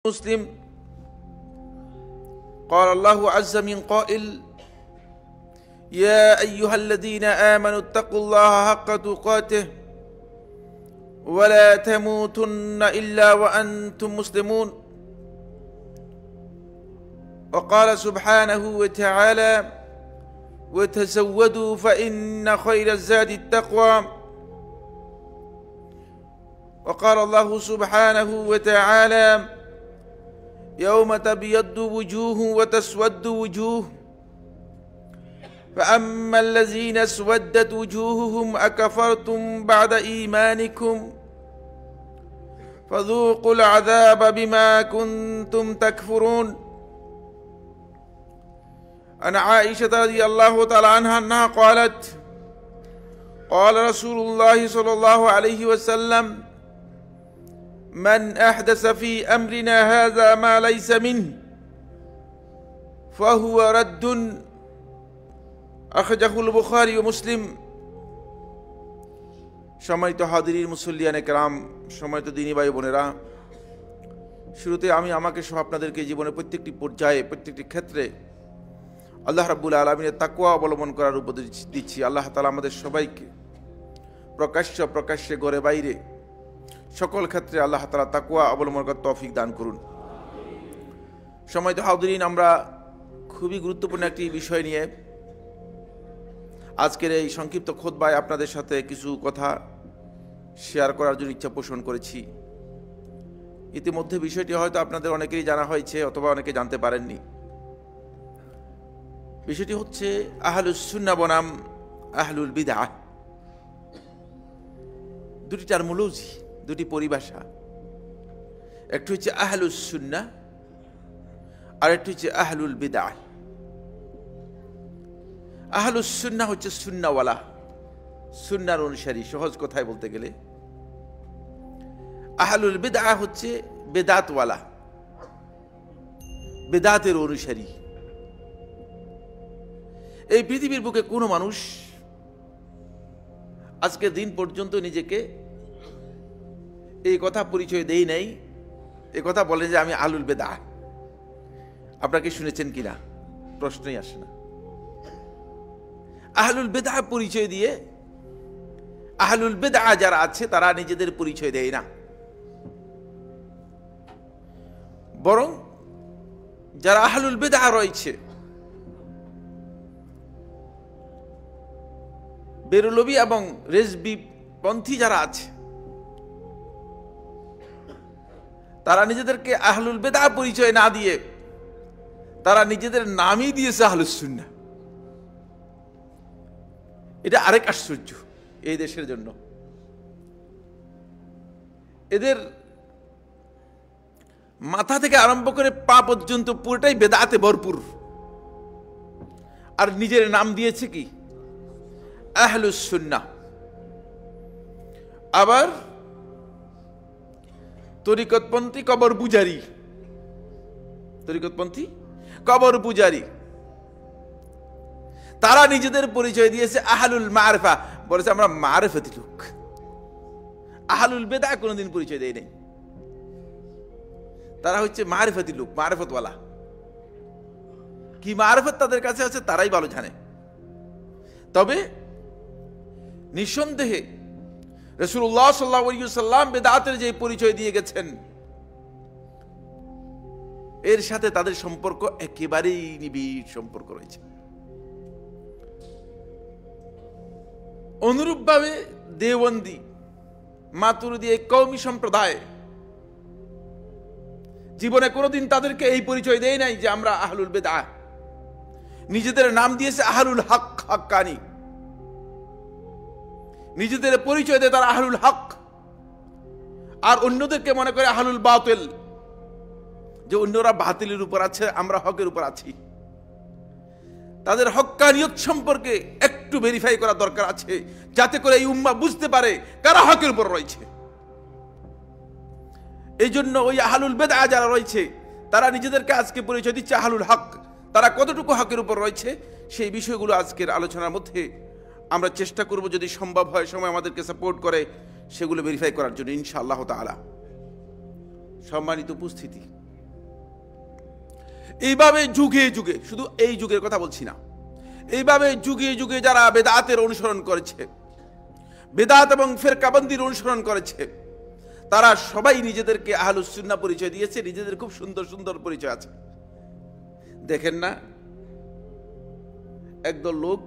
مسلم قال الله عز من قائل يا أيها الذين آمنوا اتقوا الله حق تقاته ولا تموتن إلا وأنتم مسلمون. وقال سبحانه وتعالى وتزودوا فإن خير الزاد التقوى. وقال الله سبحانه وتعالى يوم تبيض وجوه وتسود وجوه فأما الذين اسودت وجوههم أكفرتم بعد إيمانكم فذوقوا العذاب بما كنتم تكفرون. عن عائشة رضي الله تعالى عنها أنها قالت قال رسول الله صلى الله عليه وسلم من أحدث في أمرنا هذا ما ليس منه فهو رد أخرجه البخاري ومسلم. সম্মানিত হাজিরিন মুসল্লিয়ানে কেরাম, সম্মানিত দ্বীনী ভাই বোনেরা, শুরুতে আমি আমাকে সহ আপনাদেরকে জীবনের প্রত্যেকটি পর্যায়ে প্রত্যেকটি ক্ষেত্রে আল্লাহ রাব্বুল আলামিনের তাকওয়া অবলম্বন করার উপদেশ দিচ্ছি। আল্লাহ তাআলা আমাদের সবাইকে প্রকাশ্যে ঘরে বাইরে সকল ক্ষেত্রে আল্লাহ তাআলা তাকওয়া অবলম্বন করার তৌফিক দান করুন। সম্মানিত হাজিরিন, আমরা খুবই গুরুত্বপূর্ণ একটি বিষয় নিয়ে আজকের এই সংক্ষিপ্ত খুতবায় আপনাদের সাথে কিছু কথা শেয়ার করার জন্য ইচ্ছা পোষণ করেছি। ইতিমধ্যে বিষয়টি হয়তো আপনাদের অনেকেরই জানা হয়েছে অথবা অনেকে জানতে পারেননি। বিষয়টি হচ্ছে আহলুস সুন্নাহ বনাম আহলুল বিদআহ। দুটি টার্মোলজি, দুটি পরিভাষা। একটি হচ্ছে আহলুস সুন্নাহ আর একটি হচ্ছে আহলুল বিদআহ। আহলুস সুন্নাহ হচ্ছে সুন্নাহওয়ালা, সুন্নাহর অনুসারী, সহজ কথায় বলতে গেলে। আহলুল বিদআহ হচ্ছে বেদাতওয়ালা, বেদাতের অনুসারী। এই পৃথিবীর বুকে কোনো মানুষ আজকের দিন পর্যন্ত নিজেকে এই কথা পরিচয় দেই নাই, এই কথা বলেন যে আমি আহলুল বিদআহ। আপনাকে শুনেছেন কিনা প্রশ্নই আসে না। আহলুল বিদআহ পরিচয় দিয়ে আহলুল বিদআহ যারা আছে তারা নিজেদের পরিচয় দেয় না, বরং যারা আহলুল বিদআহ রয়েছে, বেরলভী এবং রেজবি পন্থী যারা আছে, তারা নিজেদেরকে আহলুল বিদআহ পরিচয় না দিয়ে তারা নিজেদের নামই দিয়েছে আহলুস সুন্নাহ। এটা আরেক আশ্চর্য এই দেশের জন্য। এদের মাথা থেকে আরম্ভ করে পা পর্যন্ত পুরোটাই বেদাতে ভরপুর, আর নিজের নাম দিয়েছে কি আহলুস সুন্নাহ। আবার তরিকতপন্থী কবর পূজারী, তরিকতপন্থী কবর পূজারী, তারা নিজেদের পরিচয় দিয়েছে আহলুল মারিফা, বলেছে আমরা মারিফতি লোক। আহলুল বিদআহ কোনোদিন পরিচয় দেয় নাই, তারা হচ্ছে মারিফতি লোক, মারিফতওয়ালা। কি মারিফত তাদের কাছে আছে তারাই ভালো জানে। তবে নিঃসন্দেহে রাসূলুল্লাহ সাল্লাল্লাহু আলাইহি ওয়াসাল্লাম বিদআতের যে পরিচয় দিয়ে গেছেন, এর সাথে তাদের সম্পর্ক একেবারেই নিবিড় সম্পর্ক রয়েছে। অনুরূপভাবে দেওবন্দি, মাতুরিদি, এই কওমি সম্প্রদায় জীবনে কোনোদিন তাদেরকে এই পরিচয় দেয় নাই যে আমরা আহলুল বিদআহ। নিজেদের নাম দিয়েছে আহলুল হক, হক্কানি। নিজেদের পরিচয় দেয় তারা আহলুল হক, আর অন্যদেরকে মনে করে আহলুল বাতিল, যে অন্যরা বাতিলের উপর আছে, আমরা হকের উপর আছি। তাদের হক্কানিয়ত সম্পর্কে একটু ভেরিফাই করা দরকার আছে, যাতে করে এই উম্মাহ বুঝতে পারে কারা হকের উপর রয়েছে। এই জন্য ওই আহলুল বিদআহ যারা রয়েছে তারা নিজেদেরকে আজকে পরিচয় দিচ্ছে আহলুল হক। তারা কতটুকু হকের উপর রয়েছে সেই বিষয়গুলো আজকের আলোচনার মধ্যে আমরা চেষ্টা করব, যদি সম্ভব হয়, সময় আমাদেরকে সাপোর্ট করে, সেগুলো ভেরিফাই করার জন্য ইনশাআল্লাহ তাআলা। সম্মানিত উপস্থিতি, এইভাবে যুগে যুগে, শুধু এই যুগের কথা বলছি না, এইভাবে যুগে যুগে যারা বেদাতের অনুসরণ করেছে, বেদাত এবং ফিরকাবন্দির অনুসরণ করেছে, তারা সবাই নিজেদেরকে আহলুস সুন্নাহ পরিচয় দিয়েছে। নিজেদের খুব সুন্দর সুন্দর পরিচয় আছে। দেখেন না, একদল লোক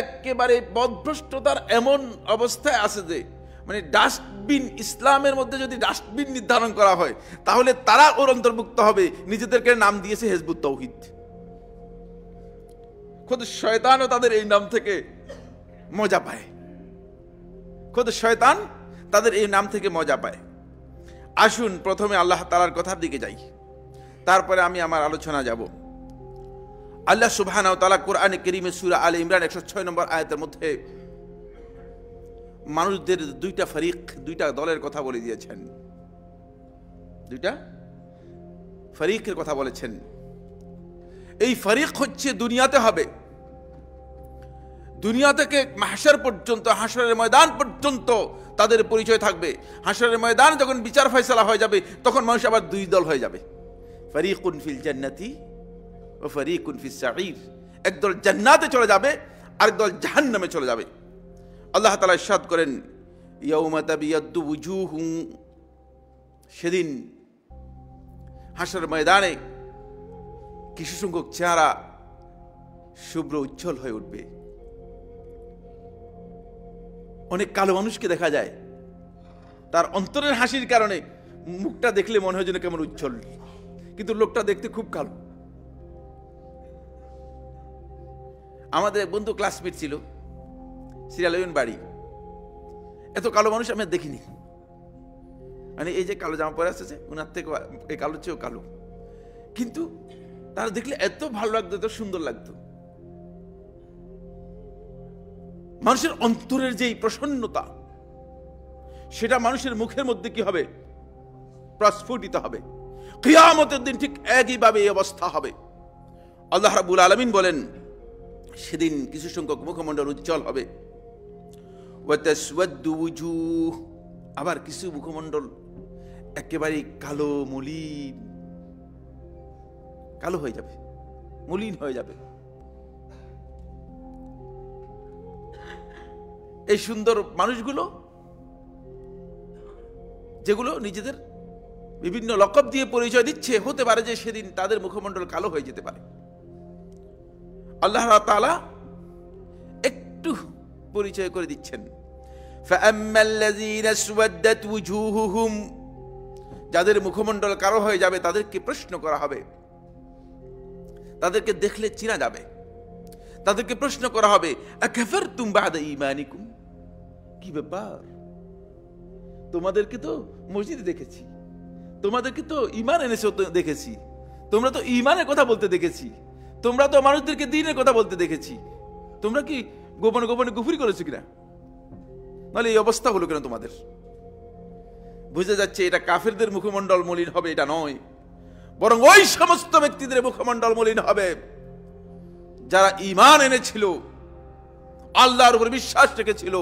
একেবারে পথভ্রষ্টতার এমন অবস্থায় আছে যে মানে ডাস্টবিন, ইসলামের মধ্যে যদি ডাস্টবিন নির্ধারণ করা হয় তাহলে তারা ওর অন্তর্ভুক্ত হবে। নিজেদেরকে নাম দিয়েছে হিজবুত তাওহীদ। খোদ শয়তানও তাদের এই নাম থেকে মজা পায়, খোদ শয়তান তাদের এই নাম থেকে মজা পায়। আসুন প্রথমে আল্লাহ তাআলার কথার দিকে যাই, তারপরে আমি আমার আলোচনা যাব। আল্লাহ সুবহানাহু ওয়া তাআলা কোরআনে কারীমে সূরা আলে ইমরান 106 নম্বর আয়াতের মধ্যে মানুষদের দুইটা ফরিক, দুইটা দলের কথা বলে দিয়েছেন, দুইটা ফরিকের কথা বলেছেন। এই ফরিক হচ্ছে দুনিয়াতে হবে, দুনিয়া থেকে মাহশার পর্যন্ত, হাসরের ময়দান পর্যন্ত তাদের পরিচয় থাকবে। হাসরের ময়দান যখন বিচার ফয়সালা হয়ে যাবে তখন মানুষ আবার দুই দল হয়ে যাবে, ফরিকুন ফিল জান্নাতি ও ফরিকুন ফিস সাঈর। একদল জান্নাতে চলে যাবে, আরেক দল জাহান্নামে চলে যাবে। আল্লাহ তাআলা ইরশাদ করেন, ইয়াউমা তাবিয়াদ্দু ওয়ুজুহুম, সেদিন হাসরের ময়দানে কিছু সংখ্যক চেহারা শুভ্র উজ্জ্বল হয়ে উঠবে। অনেক কালো মানুষকে দেখা যায়, তার অন্তরের হাসির কারণে মুখটা দেখলে মনে হয় যেন কেমন উজ্জ্বল, কিন্তু লোকটা দেখতে খুব কালো। আমাদের এক বন্ধু ক্লাসমেট ছিল, সিরাজগঞ্জ বাড়ি। এত কালো মানুষ আমি দেখিনি, মানে এই যে কালো জামা পরে আসছে ওনার থেকে এই কালো চেয়েও কালো, কিন্তু তারা দেখলে এত ভালো লাগতো, এত সুন্দর লাগতো। মানুষের অন্তরের যে প্রসন্নতা, সেটা মানুষের মুখের মধ্যে কি হবে? প্রস্ফুটিত হবে। কিয়ামতের দিন ঠিক একইভাবে এই অবস্থা হবে। আল্লাহ রাব্বুল আলামিন বলেন, সেদিন কিছু সংখ্যক মুখমণ্ডল উজ্জ্বল হবে, ওয়া তাসওয়াদ্দু ওয়ুজুহ, আবার কিছু মুখমণ্ডল একেবারে কালো, মলিন, কালো হয়ে যাবে, মলিন হয়ে যাবে। এই সুন্দর মানুষগুলো, যেগুলো নিজেদের বিভিন্ন লকব দিয়ে পরিচয় দিচ্ছে, হতে পারে যে সেদিন তাদের মুখমণ্ডল কালো হয়ে যেতে পারে। আল্লাহ তাআলা একটু পরিচয় করে দিচ্ছেন, ফাআম্মাল্লাযীনা সুওয়াদ্দাত ওয়ুজুহুহুম, যাদের মুখমণ্ডল কালো হয়ে যাবে তাদেরকে প্রশ্ন করা হবে, তাদেরকে দেখলে চেনা যাবে। তাদেরকে প্রশ্ন করা হবে, আকাফারতুম বা'দা ঈমানিকুম, কি ব্যাপার, তোমাদেরকে তো মসজিদে দেখেছি, তোমাদেরকে তো ঈমান এনেছো দেখেছি, তোমরা তো ঈমানের কথা বলতে দেখেছি, তোমরা তো মানুষদেরকে দ্বীনের কথা বলতে দেখেছি, তোমরা কি গোপনে গোপনে কুফরি করেছো কিনা? নাহলে এই অবস্থা হলো কেন তোমাদের? বুঝে যাচ্ছে এটা কাফেরদের মুখমণ্ডল মলিন হবে, এটা নয়, বরং ওই সমস্ত ব্যক্তিদের মুখমণ্ডল মলিন হবে যারা ঈমান এনেছিল, আল্লাহর উপর বিশ্বাস রেখেছিল,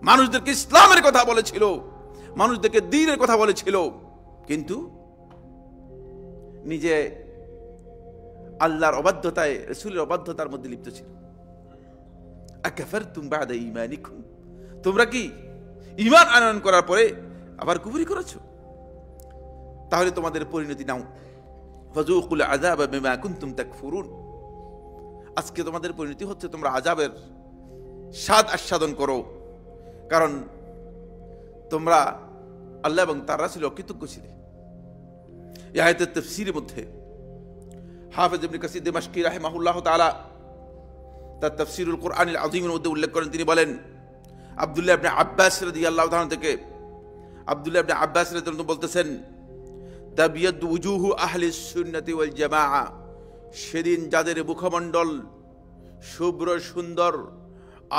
মানুষদেরকে ইসলামের কথা বলেছিল, মানুষদেরকে দ্বীনের কথা বলেছিল, কিন্তু নিজে আল্লাহর অবাধ্যতায়, রাসূলের অবাধ্যতার মধ্যে লিপ্ত ছিল। আকাফারতুম বা'দা ঈমানিকুম, তোমরা কি ঈমান আনয়ন করার পরে আবার কুফরি করেছো? তাহলে তোমাদের পরিণতি নাও, ফাযুকুল আযাবা বিমা কুনতুম তাকফুরুন, আজকে তোমাদের পরিণতি হচ্ছে তোমরা আযাবের স্বাদ আস্বাদন করো, কারণ তোমরা আল্লাহ এবং তার রাসূলের অকৃতজ্ঞ ছিলে। এই আয়াতের তাফসীরের মধ্যে হাফেজ ইবনে কাসির দিমাশকি রাহিমাহুল্লাহ তাআলা তার তাফসীরুল কুরআনিল আযীমের মধ্যে উল্লেখ করেন, তিনি বলেন, আব্দুল্লাহ ইবনে আব্বাস রাদিয়াল্লাহু তাআলা থেকে, আব্দুল্লাহ ইবনে আব্বাস রাদিয়াল্লাহু তাআলা বলতেছেন, তাবিয়াদু ওয়ুজুহু আহলিস সুন্নাতি ওয়াল জামাআ, সেদিন যাদের মুখমণ্ডল শুভ্র সুন্দর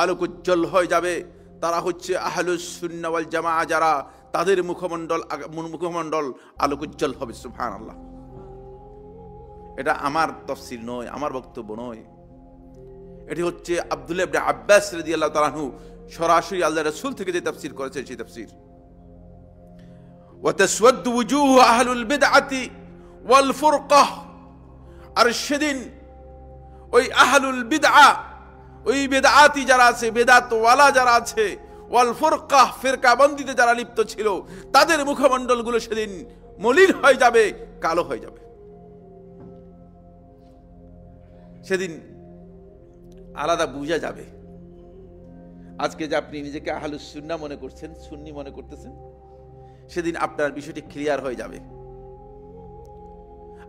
আলোকোজ্জ্বল হয়ে যাবে তারা হচ্ছে আহলুস সুন্নাহ ওয়াল জামাআ, যারা তাদের মুখমণ্ডল আলোকোজ্জ্বল হবে। সুবহানাল্লাহ। এটা আমার তাফসীর নয়, আমার বক্তব্য নয়, এটি হচ্ছে আব্দুল্লাহ ইবনে আব্বাস রাদিয়াল্লাহু তাআলা আনহু সরাসরি আল্লাহর রাসূল থেকে যে তাফসীর করেছেন সেই তাফসীর। ওয়া তাসওয়াদ্দু ওয়ুজুহু আহলুল বিদআতি ওয়াল ফুরকাহ, আর সেদিন ওই আহলুল বিদআ, ওই বেদাতি যারা আছে, বেদাতওয়ালা যারা আছে, ওয়াল ফুরকাহ, ফিরকাবন্দিতে যারা লিপ্ত ছিল, তাদের মুখমণ্ডলগুলো সেদিন মলিন হয়ে যাবে, কালো হয়ে যাবে। সেদিন আলাদা বুঝা যাবে। আজকে যে আপনি নিজেকে আহলুস সুন্নাহ মনে করছেন, সুন্নি মনে করতেছেন, সেদিন আপনার বিষয়টি ক্লিয়ার হয়ে যাবে।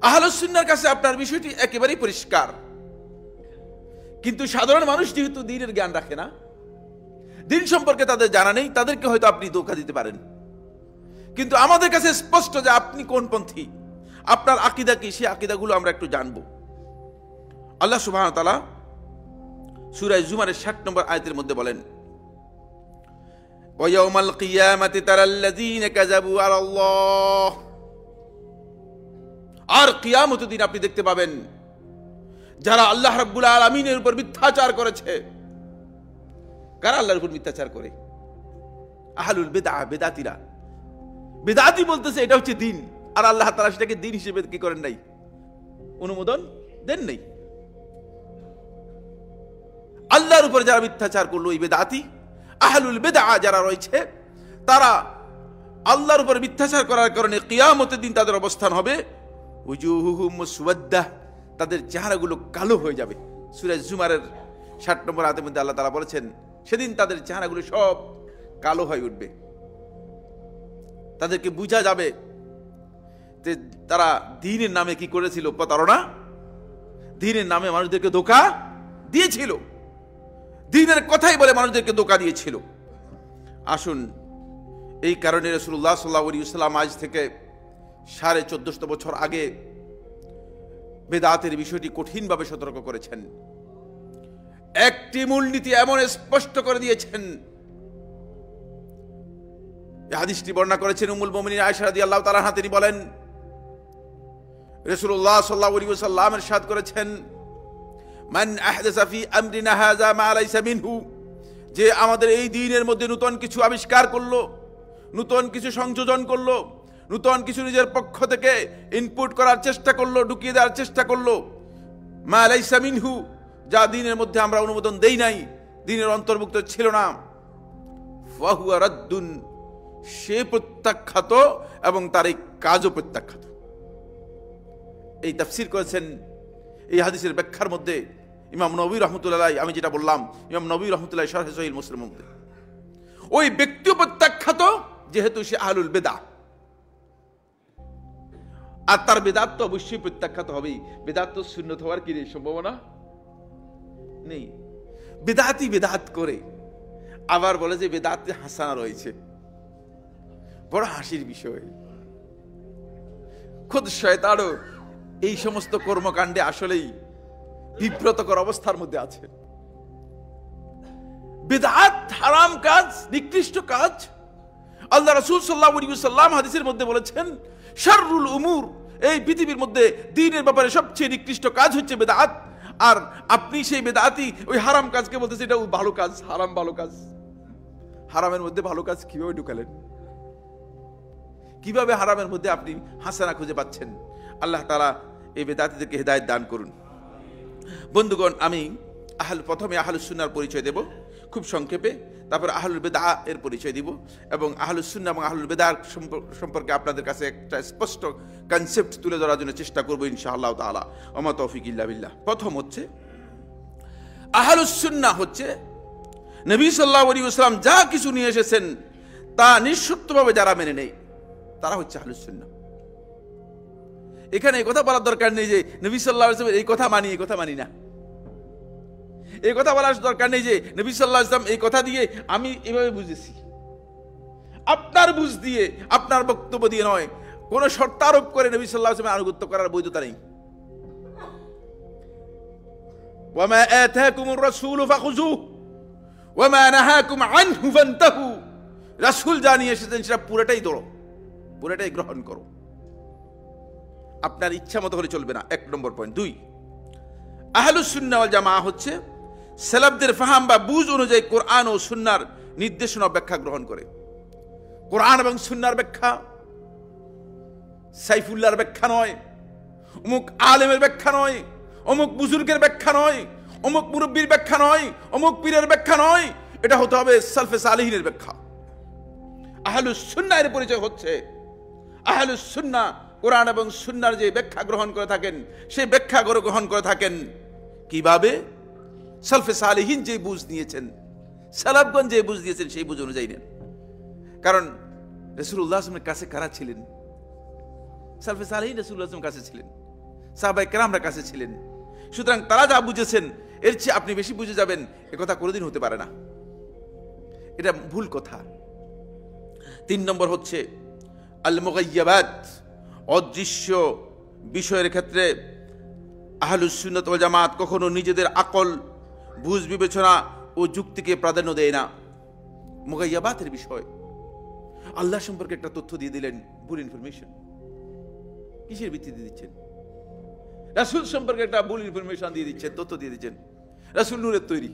আহলুস সুন্নাহর কাছে আপনার বিষয়টি একেবারেই পরিষ্কার। কিন্তু সাধারণ মানুষ যেহেতু দ্বীনের জ্ঞান রাখে না, দ্বীন সম্পর্কে তাদের জানা নেই, তাদেরকে হয়তো আপনি ধোঁকা দিতে পারেন। কিন্তু আমাদের কাছে স্পষ্ট যে আপনি কোন পন্থী, আপনার আকীদা কি, সেই আকীদাগুলো আমরা একটু জানবো। আল্লাহ সুবহানাহু ওয়া তাআলা সূরা জুমারের 60 নম্বর আয়াতের মধ্যে বলেন, ওয়া ইয়াউমাল কিয়ামাতি তারাল্লাযীনা কাযাবু আলাল্লাহ, আর কিয়ামতের দিন আপনি দেখতে পাবেন যারা আল্লাহ রাব্বুল আলামিনের উপর মিথ্যাচার করেছে। কারা আল্লাহর উপর মিথ্যাচার করে? আহলুল বিদআ, বেদাতীরা। বেদাতি বলতেছে এটা হচ্ছে দিন, আর আল্লাহ তাআলা সেটাকে দিন হিসেবে কি করেন নাই, অনুমোদন দেন নাই। আল্লাহর উপর যারা মিথ্যাচার করলো, ওই বেদাতি আহলুল বিদআ যারা রয়েছে, তারা আল্লাহর উপর মিথ্যাচার করার কারণে কিয়ামতের দিন তাদের অবস্থান হবে উজুহুহুম মুসওয়াদ্দাহ, তাদের চেহারাগুলো কালো হয়ে যাবে। সূরা জুমারের 60 নম্বর আয়াতের মধ্যে আল্লাহ তাআলা বলেছেন সেদিন তাদের চেহারাগুলো সব কালো হয়ে উঠবে। তাদেরকে বোঝা যাবে যে তারা দ্বীনের নামে কি করেছিল, প্রতারণা। দ্বীনের নামে মানুষদেরকে ধোঁকা দিয়েছিল, দ্বীনের কথাই বলে মানুষদেরকে ধোঁকা দিয়েছিল। আসুন, এই কারণে রাসূলুল্লাহ সাল্লাল্লাহু আলাইহি ওয়াসাল্লাম আজ থেকে 1450 বছর আগে বেদাতের বিষয়টি কঠিনভাবে সতর্ক করেছেন। একটি মূলনীতি এমন স্পষ্ট করে দিয়েছেন। এই হাদিসটি বর্ণনা করেছেন উম্মুল মুমিনিন আয়েশা রাদিয়াল্লাহু তাআলা আনহা। তিনি বলেন, রাসূলুল্লাহ সাল্লাল্লাহু আলাইহি ওয়াসাল্লাম ইরশাদ করেছেন, মান আহদাসা ফি আমরিনা হাযা মা লাইসা মিনহু, যে আমাদের এই দ্বীনের মধ্যে নতুন কিছু আবিষ্কার করলো, নতুন কিছু সংযোজন করলো, নতুন কিছু নিজের পক্ষ থেকে ইনপুট করার চেষ্টা করলো, ঢুকিয়ে দেওয়ার চেষ্টা করলো, মা লাইসা মিনহু, যা দ্বীনের মধ্যে আমরা অনুমোদন দেই নাই, দ্বীনের অন্তর্ভুক্ত ছিল না, ফাহুয়া রাদ্দুন, সে প্রত্যাখ্যাত এবং তার এই কাজও প্রত্যাখ্যাত। এই তাফসীর করেছেন এই হাদিসের ব্যাখ্যার মধ্যে ইমাম নবী রাহমাতুল্লাহ আলাইহি। আমি যেটা বললাম, ইমাম নবী রাহমাতুল্লাহ আলাইহি শারহ সহিহ মুসলিমের মধ্যে ওই ব্যক্তিও প্রত্যাখ্যাত, যেহেতু সে আহলুল বিদআ, আর তার বেদাত তো অবশ্যই প্রত্যাখ্যাত হবেই। বেদাত তো সুন্নত হওয়ার কি সম্ভাবনা নেই। বেদাতি বেদাত করে আবার বলে যে বেদাতে হাসানা রয়েছে, বড় হাসির বিষয়। খুদ শয়তানও এই সমস্ত কর্মকাণ্ডে আসলেই বিব্রতকর অবস্থার মধ্যে আছে। বিদআত হারাম কাজ, নিকৃষ্ট কাজ। আল্লাহ রাসূল সাল্লাল্লাহু আলাইহি ওয়াসাল্লাম হাদিসের মধ্যে বলেছেন, শাররুল উমুর, এই পৃথিবীর মধ্যে দ্বীনের ব্যাপারে সবচেয়ে নিকৃষ্ট কাজ হচ্ছে বেদাত। আর আপনি সেই বেদাতি ওই হারাম কাজকে বলতেছেন এটা ভালো কাজ, হারাম ভালো কাজ। হারামের মধ্যে ভালো কাজ কিভাবে ঢুকালেন? কিভাবে হারামের মধ্যে আপনি হাসানা খুঁজে পাচ্ছেন? আল্লাহ তাআলা এই বেদাতীদেরকে হেদায়েত দান করুন। বন্ধুগণ, আমি প্রথমে আহলুস সুন্নাহর পরিচয় দেব খুব সংক্ষেপে, তারপর আহলুল বিদআ এর পরিচয় দিব, এবং আহলুস সুন্নাহ এবং আহলুল বিদআ সম্পর্কে আপনাদের কাছে একটা স্পষ্ট কনসেপ্ট তুলে ধরার জন্য চেষ্টা করব ইনশাআল্লাহ তাআলা। ওমা তৌফিক ইল্লা বিল্লাহ। প্রথম হচ্ছে আহলুস সুন্নাহ হচ্ছে নবী সাল্লাল্লাহু আলাইহি ওয়াসাল্লাম যা কিছু নিয়ে এসেছেন তা নিঃশর্তভাবে যারা মেনে নেয়, তারা হচ্ছে আহলুস সুন্নাহ। এখানে এই কথা বলার দরকার নেই যে নবী সাল্লাল্লাহু আলাইহি ওয়াসাল্লাম এই কথা মানি, এই কথা মানি না। এই কথা বলার দরকার নেই যে নবী সাল্লাল্লাহু আলাইহি ওয়াসাল্লাম এই কথা দিয়ে আমি এভাবে বুঝেছি। আপনার বুঝ দিয়ে, আপনার বক্তব্য দিয়ে নয়, কোন শর্ত আরোপ করে নবী সাল্লাল্লাহু আলাইহি ওয়াসাল্লামের আনুগত্য করার বৈধতা নেই। ওয়ামা আতাকুমুর রাসূলু ফাখুযুহু ওয়ামা নাহাকুম আনহু ফান্তাহু, রাসূল যা নিয়ে এসেছেন সেটা পুরোটাই ধরো, পুরোটাই গ্রহণ করো। আপনার ইচ্ছা মতো হলে চলবে না। 1 নম্বর পয়েন্ট। 2, আহলুস সুন্নাহ ওয়াল জামাআহ হচ্ছে সালাফদের ফাহাম বা বুঝ অনুযায়ী কোরআন ও সুন্নাহর নির্দেশনা ব্যাখ্যা গ্রহণ করে। কোরআন এবং সুন্নাহর ব্যাখ্যা সাইফুল্লাহর ব্যাখ্যা নয়, অমুক আলেমের ব্যাখ্যা নয়, অমুক বুজুর্গের ব্যাখ্যা নয়, অমুক মুরব্বীর ব্যাখ্যা নয়, অমুক পীরের ব্যাখ্যা নয়, এটা হতে হবে সালফে সালেহিনের ব্যাখ্যা। আহলুস সুন্নাহ এর পরিচয় হচ্ছে আহলুস সুন্নাহ কোরআন এবং সুন্নাহর যে ব্যাখ্যা গ্রহণ করে থাকেন, সেই ব্যাখ্যা গ্রহণ করে থাকেন কিভাবে? সালফে সালেহিন যে বুঝ নিয়েছেন, সালাফগণ যে বুঝ দিয়েছেন, সেই বুঝ অনুযায়ী নেন। কারণ রাসূলুল্লাহ সাল্লাল্লাহু আলাইহি ওয়াসাল্লামের কাছে কারা ছিলেন? সালফে সালেহিন রাসূলুল্লাহ সাল্লাল্লাহু আলাইহি ওয়াসাল্লামের কাছে ছিলেন, সাহাবায়ে কেরামরা কাছে ছিলেন। সুতরাং তারা যা বুঝেছেন এর চেয়ে আপনি বেশি বুঝে যাবেন, এ কথা কোনোদিন হতে পারে না, এটা ভুল কথা। 3 নম্বর হচ্ছে আল মুগায়্যাবাত, অদৃশ্য বিষয়ের ক্ষেত্রে আহলুস সুন্নাত ওয়াল জামাত কখনো নিজেদের আকল, বুঝ, বিবেচনা ও যুক্তিকে প্রাধান্য দেয় না। মুগায়্যাবাতের বিষয়, আল্লাহ সম্পর্কে একটা তথ্য দিয়ে দিলেন, ভুল ইনফরমেশন, কিসের ভিত্তিতে দিচ্ছেন? রাসূল সম্পর্কে একটা ভুল ইনফরমেশন দিয়ে দিচ্ছেন, তথ্য দিয়ে দিচ্ছেন। রাসূল নূরের তৈরি,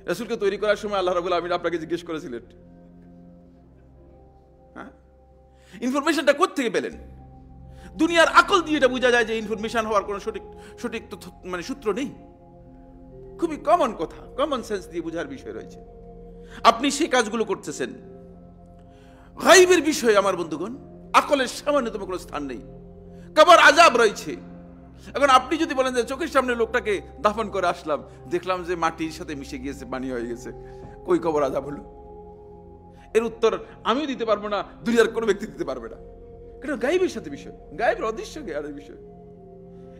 রাসূলকে তৈরি করার সময় আল্লাহ রাব্বুল আলামিন আপনাকে জিজ্ঞেস করেছিলেন, হ্যাঁ, ইনফরমেশনটা কোত্থেকে পেলেন? দুনিয়ার আকল দিয়ে এটা বোঝা যায় যে ইনফরমেশন হওয়ার কোনো সঠিক মানে সূত্র নেই। খুবই কমন কথা, কমন সেন্স দিয়ে বোঝার বিষয় রয়েছে। আপনি সেই কাজগুলো করতেছেন। গায়বের বিষয়ে আমার বন্ধুগণ আকলের সামান্যতম কোনো স্থান নেই। কবর আযাব রয়েছে। এখন আপনি যদি বলেন যে চোখের সামনে লোকটাকে দাফন করে আসলাম, দেখলাম যে মাটির সাথে মিশে গিয়েছে, পানি হয়ে গেছে, কই কবর আযাব হলো? এর উত্তর আমিও দিতে পারবো না, দুনিয়ার কোনো ব্যক্তি দিতে পারবে না। কারণ গায়বের সাথে বিষয়, গায়বের অদৃশ্য জ্ঞানের বিষয়।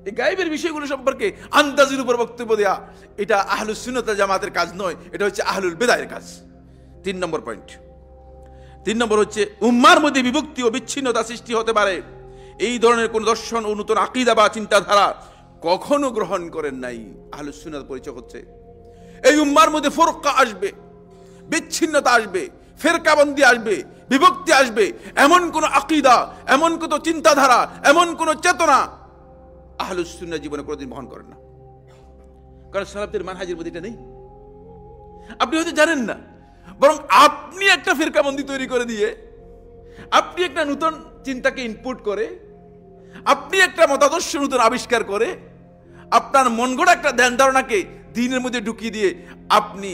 এই গায়বের বিষয়গুলো সম্পর্কে আন্দাজের উপর বক্তব্য দেয়া, এটা আহলুস সুন্নাত ওয়াল জামাতের কাজ নয়, এটা হচ্ছে আহলুল বিদআর কাজ। 3 নম্বর পয়েন্ট। 3 নম্বর হচ্ছে উম্মার মধ্যে বিভক্তি ও বিচ্ছিন্নতা সৃষ্টি হতে পারে, এই ধরনের কোন দর্শন ও নতুন আকীদা বা চিন্তাধারা কখনো গ্রহণ করেন নাই। আহলুস সুন্নাত পরিচয় হচ্ছে এই উম্মার মধ্যে ফরকা আসবে, বিচ্ছিন্নতা আসবে, ফেরকাবন্দি আসবে, বিভক্তি আসবে, এমন কোন আকীদা, এমন কোন চিন্তাধারা, এমন কোন চেতনা আহলুস সুন্নাহ জীবনে কোনোদিন বহন করেন না। কারণ সালাফদের মানহাজের মধ্যে এটা নেই। আপনি হয়তো জানেন না, বরং আপনি একটা ফিরকাবন্দি তৈরি করে দিয়ে, আপনি একটা নতুন চিন্তাকে ইনপুট করে, আপনি একটা মতাদর্শ নতুন আবিষ্কার করে, আপনার মন গড়া একটা ধ্যান ধারণাকে দ্বীনের মধ্যে ঢুকিয়ে দিয়ে আপনি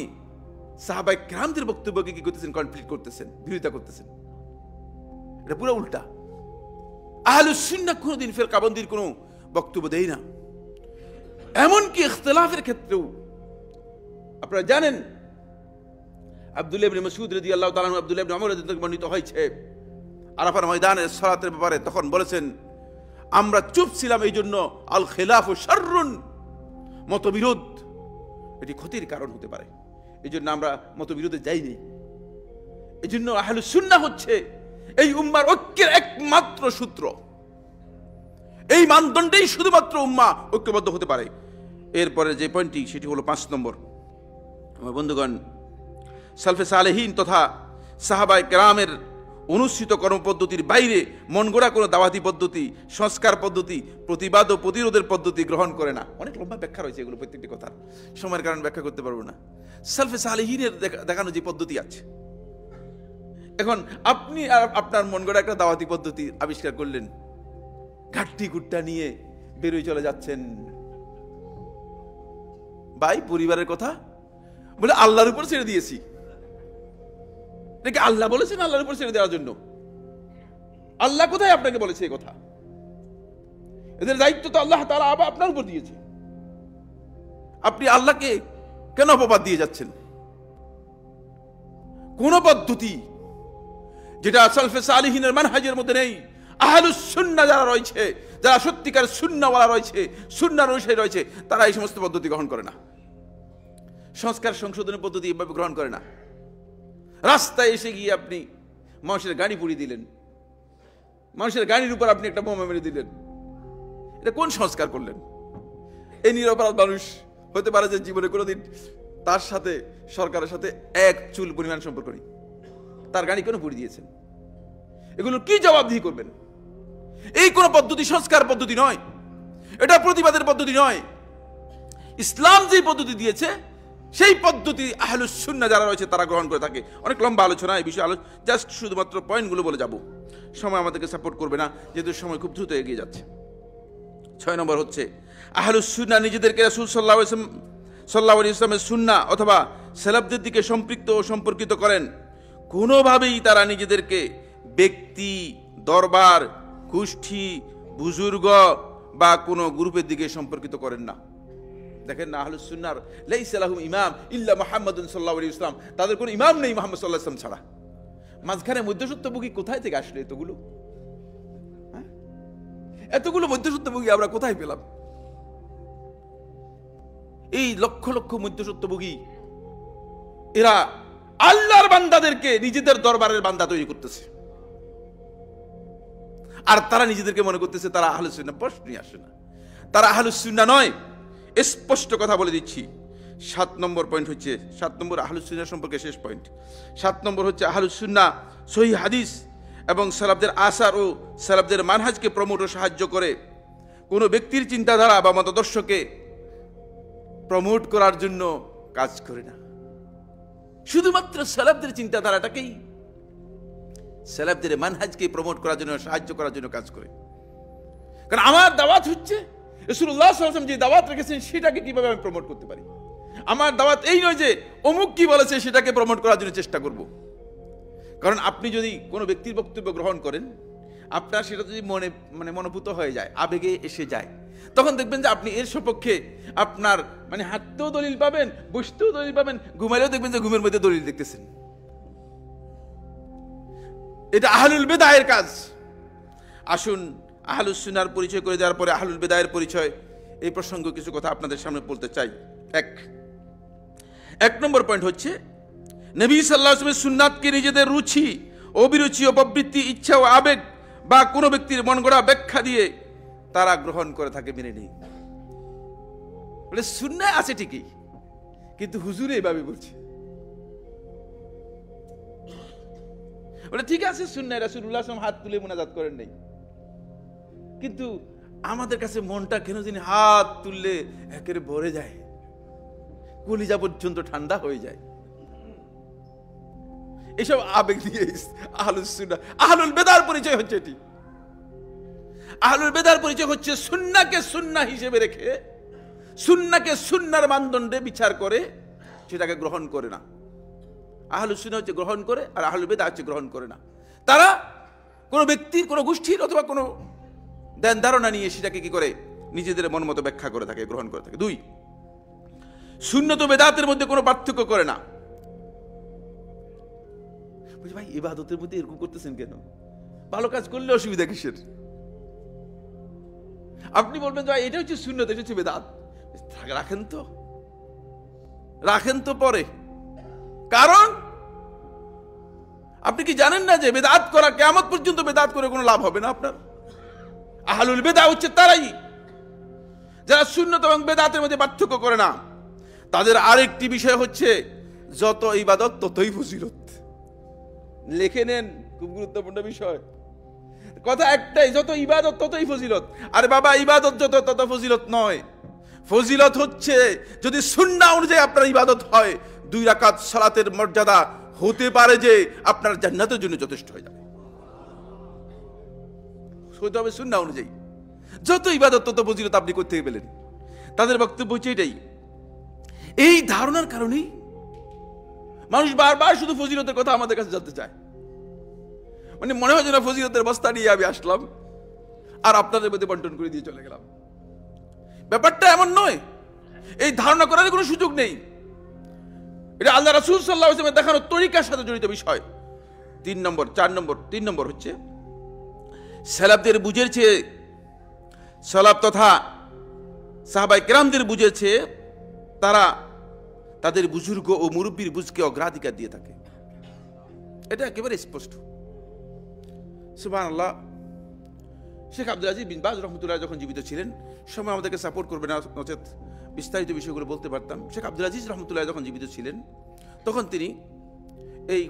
সাহাবায়ে কেরামদের বক্তব্যকে কি করতেছেন? কনফ্লিক্ট করতেছেন, বিরোধিতা করতেছেন। এটা পুরো উল্টা। আহলুস সুন্নাহ কোনোদিন ফিরকাবন্দির কোনো বক্তব্য দেয় না। এমনকি ইখতিলাফের ক্ষেত্রেও আপনারা জানেন, আব্দুল্লাহ ইবনে মাসউদ রাদিয়াল্লাহু তাআলা আনহু, আব্দুল্লাহ ইবনে ওমর রাদিয়াল্লাহু তাআলা বর্ণিত হয়েছে, আরাফার ময়দানের সালাতের ব্যাপারে তখন বলেছেন, আমরা চুপ ছিলাম এই জন্য আল খিলাফু শাররুন, মতবিরোধ এটি ক্ষতির কারণ হতে পারে, এই জন্য আমরা মতবিরোধে যাইনি। এই জন্য আহলুস সুন্নাহ হচ্ছে এই উম্মার ঐক্যের একমাত্র সূত্র। এই মানদণ্ডেই শুধুমাত্র উম্মাহ ঐক্যবদ্ধ হতে পারে। এরপরে যে পয়েন্টটি, সেটি হলো 5 নম্বর। আমার বন্ধুগণ, সালফে সালেহিন তথা সাহাবায়ে কেরামের অনুসৃত কর্মপদ্ধতির বাইরে মন গড়া কোনো দাওয়াতি পদ্ধতি, সংস্কার পদ্ধতি, প্রতিবাদ ও প্রতিরোধের পদ্ধতি গ্রহণ করে না। অনেক লম্বা ব্যাখ্যা রয়েছে এগুলো, প্রত্যেকটি কথার সময়ের কারণে ব্যাখ্যা করতে পারবো না। সালফে সালেহিনের দেখানো যে পদ্ধতি আছে, এখন আপনি আর আপনার মন গড়া একটা দাওয়াতি পদ্ধতি আবিষ্কার করলেন, ঘাটতি গুট্টা নিয়ে বেরোয় চলে যাচ্ছেন। ভাই, পরিবারের কথা বলে আল্লাহর উপর ছেড়ে দিয়েছি, নাকি আল্লাহ বলেছেন আল্লাহর উপর ছেড়ে দেওয়ার জন্য? আল্লাহ কোথায় আপনাকে বলেছে এই কথা? এদের দায়িত্ব তো আল্লাহ তাআলা আপনার উপর দিয়েছে। আপনি আল্লাহকে কেন অপবাদ দিয়ে যাচ্ছেন? কোন পদ্ধতি যেটা সালফে সালেহিনের মানহাজের মধ্যে নেই, আহলুস সুন্নাহ যারা রয়েছে, যারা সত্যিকার সুন্নাহওয়ালা রয়েছে, সুন্নাহর অনুসারী রয়েছে, তারা এই সমস্ত পদ্ধতি গ্রহণ করে না। সংস্কার সংশোধনের পদ্ধতি এভাবে গ্রহণ করে না। রাস্তায় এসে গিয়ে আপনি মানুষের গাড়ি পুড়িয়ে দিলেন, মানুষের গাড়ির উপর আপনি একটা বোমা মেরে দিলেন, এটা কোন সংস্কার করলেন? এই নিরপরাধ মানুষ হতে পারে যে জীবনে কোনোদিন তার সাথে, সরকারের সাথে এক চুল পরিমাণ সম্পর্ক নেই, তার গাড়ি কেন পুড়িয়ে দিয়েছেন? এগুলো কি জবাবদিহি করবেন? এই কোন পদ্ধতি সংস্কার পদ্ধতি নয়, এটা প্রতিবাদের পদ্ধতি নয়। ইসলাম যে পদ্ধতি দিয়েছে সেই পদ্ধতি আহলুস সুন্নাহ যারা রয়েছে তারা গ্রহণ করে থাকে। অনেক লম্বা আলোচনা এই বিষয়ে, জাস্ট শুধুমাত্র পয়েন্টগুলো বলে যাব, সময় আমাদেরকে সাপোর্ট করবে না, যেহেতু সময় খুব দ্রুত এগিয়ে যাচ্ছে। 6 নম্বর হচ্ছে আহলুস সুন্নাহ নিজেদেরকে রাসূল সাল্লাল্লাহু আলাইহি ওয়াসাল্লামের সুন্নাহ অথবা সালাফদের দিকে সম্পৃক্ত ও সম্পর্কিত করেন। কোনোভাবেই তারা নিজেদেরকে ব্যক্তি, দরবার, গোষ্ঠী, বুজুর্গ বা কোনো গ্রুপের দিকে সম্পর্কিত করেন না। দেখেন না, আহলুস সুন্নাহর লাইসা লাহুম ইমাম ইল্লা মুহাম্মাদুন সাল্লাল্লাহু আলাইহি ওয়াসাল্লাম, তাদের কোনো ইমাম নেই মুহাম্মদ সাল্লাল্লাহু আলাইহি ওয়াসাল্লাম ছাড়া। মাঝখানে মধ্যসত্যভোগী কোথায় থেকে আসলো এতগুলো? এতগুলো মধ্যসত্যভোগী আমরা কোথায় পেলাম? এই লক্ষ লক্ষ মধ্যসত্যভোগী এরা আল্লাহর বান্দাদেরকে নিজেদের দরবারের বান্দা তৈরি করতেছে, আর তারা নিজেদেরকে মনে করতেছে তারা আহলুস সুন্নাহ। প্রশ্নই আসে না, তারা আহলুস সুন্নাহ নয়। স্পষ্ট কথা বলে দিচ্ছি। 7 নম্বর পয়েন্ট হচ্ছে, 7 নম্বর আহলুস সুন্নাহ সম্পর্কে শেষ পয়েন্ট। 7 নম্বর হচ্ছে আহলুস সুন্নাহ সহিহ হাদিস এবং সালাফদের আসার ও সালাফদের মানহাজকে প্রমোট ও সাহায্য করে। কোনো ব্যক্তির চিন্তাধারা বা মতাদর্শকে প্রমোট করার জন্য কাজ করে না, শুধুমাত্র সালাফদের চিন্তাধারাটাকেই, সালাফদের মানহাজকে প্রমোট করার জন্য, সাহায্য করার জন্য কাজ করে। কারণ আমার দাওয়াত হচ্ছে রাসূলুল্লাহ সাল্লাল্লাহু আলাইহি ওয়াসাল্লাম যে দাওয়াত রেখেছেন সেটাকে কিভাবে আমি প্রমোট করতে পারি। আমার দাওয়াত এই নয় যে অমুক কি বলেছে সেটাকে প্রমোট করার জন্য চেষ্টা করব। কারণ আপনি যদি কোনো ব্যক্তির বক্তব্য গ্রহণ করেন, আপনার সেটা যদি মনোভূত হয়ে যায়, আবেগে এসে যায়, তখন দেখবেন যে আপনি এর সপক্ষে আপনার হাঁটতেও দলিল পাবেন, বসতেও দলিল পাবেন, ঘুমাইলেও দেখবেন যে ঘুমের মধ্যে দলিল দেখতেছেন। এটা আহলুল বিদআহের কাজ। আসুন আহলুস সুন্নাহর পরিচয় করে দেওয়ার পরে আহলুল বিদআহের পরিচয়, এই প্রসঙ্গে কিছু কথা আপনাদের সামনে বলতে চাই। এক নম্বর পয়েন্ট হচ্ছে নবী সাল্লাল্লাহু আলাইহি ওয়াসাল্লামের সুন্নাতকে নিজেদের রুচি, অভিরুচি ও প্রবৃত্তি, ইচ্ছা ও আবেগ বা কোনো ব্যক্তির মন গড়া ব্যাখ্যা দিয়ে তারা গ্রহণ করে থাকে, মেনে নেই। বলে সুন্নাহ আছে ঠিকই, কিন্তু হুজুর এইভাবে বলছে। বলে ঠিক আছে সুন্নাহ, রাসূলুল্লাহ সাল্লাল্লাহু আলাইহি ওয়াসাল্লাম হাত তুলে মুনাজাত করেন নাই, কিন্তু আমাদের কাছে মনটা কেন জানি হাত তুললে একেবারে ভরে যায়, কলিজা পর্যন্ত ঠান্ডা হয়ে যায়। এসব আবেগ দিয়ে আহলুস সুন্নাহ, আহলুল বিদআর পরিচয় হচ্ছে এটি। আহলুল বিদআর পরিচয় হচ্ছে সুন্নাহকে সুন্নাহ হিসেবে রেখে, সুন্নাহকে সুন্নাহর মানদণ্ডে বিচার করে সেটাকে গ্রহণ করে না। আহলুস সুন্নাহ হচ্ছে গ্রহণ করে, আর আহলুল বিদআহ হচ্ছে গ্রহণ করে না। তারা কোনো ব্যক্তির, কোনো গোষ্ঠীর অথবা কোনো ধ্যান ধারণা নিয়ে সেটাকে কি করে নিজেদের মন মতো ব্যাখ্যা করে থাকে, গ্রহণ করে থাকে। 2, সুন্নাত ও বিদআতের মধ্যে কোনো পার্থক্য করে না। বুঝি ভাই ইবাদতের মধ্যে এরকম করতেছেন কেন? ভালো কাজ করলে অসুবিধা কিসের? আপনি বলবেন ভাই এটা হচ্ছে সুন্নাত, এটা হচ্ছে বিদআত, রাখেন তো পরে। কারণ আপনি কি জানেন না যে বিদআত করা, কিয়ামত পর্যন্ত বিদআত করে কোনো লাভ হবে না আপনার। আহলুল বিদআহ হচ্ছে তারাই যারা সুন্নাত এবং বিদআতের মধ্যে পার্থক্য করে না। তাদের আরেকটি বিষয় হচ্ছে যত ইবাদত ততই ফজিলত। লিখে নেন, খুব গুরুত্বপূর্ণ বিষয়। কথা একটাই, যত ইবাদত ততই ফজিলত। আরে বাবা, ইবাদত যত তত ফজিলত নয়। ফজিলত হচ্ছে যদি সুন্নাহ অনুযায়ী আপনার ইবাদত হয়, 2 রাকাত সালাতের মর্যাদা হতে পারে যে আপনার জান্নাতের জন্য যথেষ্ট হয়ে যাবে। হতে হবে সুন্নাহ অনুযায়ী। যত ইবাদত তত ফজিলত আপনি করতে পেলেন। তাদের বক্তব্য হচ্ছে এটাই। এই ধারণার কারণেই মানুষ বারবার শুধু ফজিলতের কথা আমাদের কাছে জানতে চায়। মনে হয় যেন ফজিলতের বস্তা নিয়ে আমি আসলাম আর আপনাদের মধ্যে বন্টন করে দিয়ে চলে গেলাম। ব্যাপারটা এমন নয়। এই ধারণা করার কোনো সুযোগ নেই। এটা আল্লাহ রাসূল সাল্লাল্লাহু আলাইহি ওয়াসাল্লামের দেখানো তরিকার সাথে জড়িত বিষয়। 3 নম্বর হচ্ছে সালাফদের বুঝের চেয়ে, সালাফ তথা সাহাবায়ে কেরামদের বুঝের চেয়ে তারা তাদের বুজুর্গ ও মুরব্বীর বুঝকে অগ্রাধিকার দিয়ে থাকে। এটা একেবারে স্পষ্ট। সুবহানাল্লাহ। শেখ আব্দুল আজিজ বিন বাজ রহমতুল্লাহ যখন জীবিত ছিলেন, সময় আমাদেরকে সাপোর্ট করবে না, নচেত বিস্তারিত বিষয়গুলো বলতে পারতাম। শেখ আব্দুল আজিজ রহমতুল্লাহ যখন জীবিত ছিলেন, তখন তিনি এই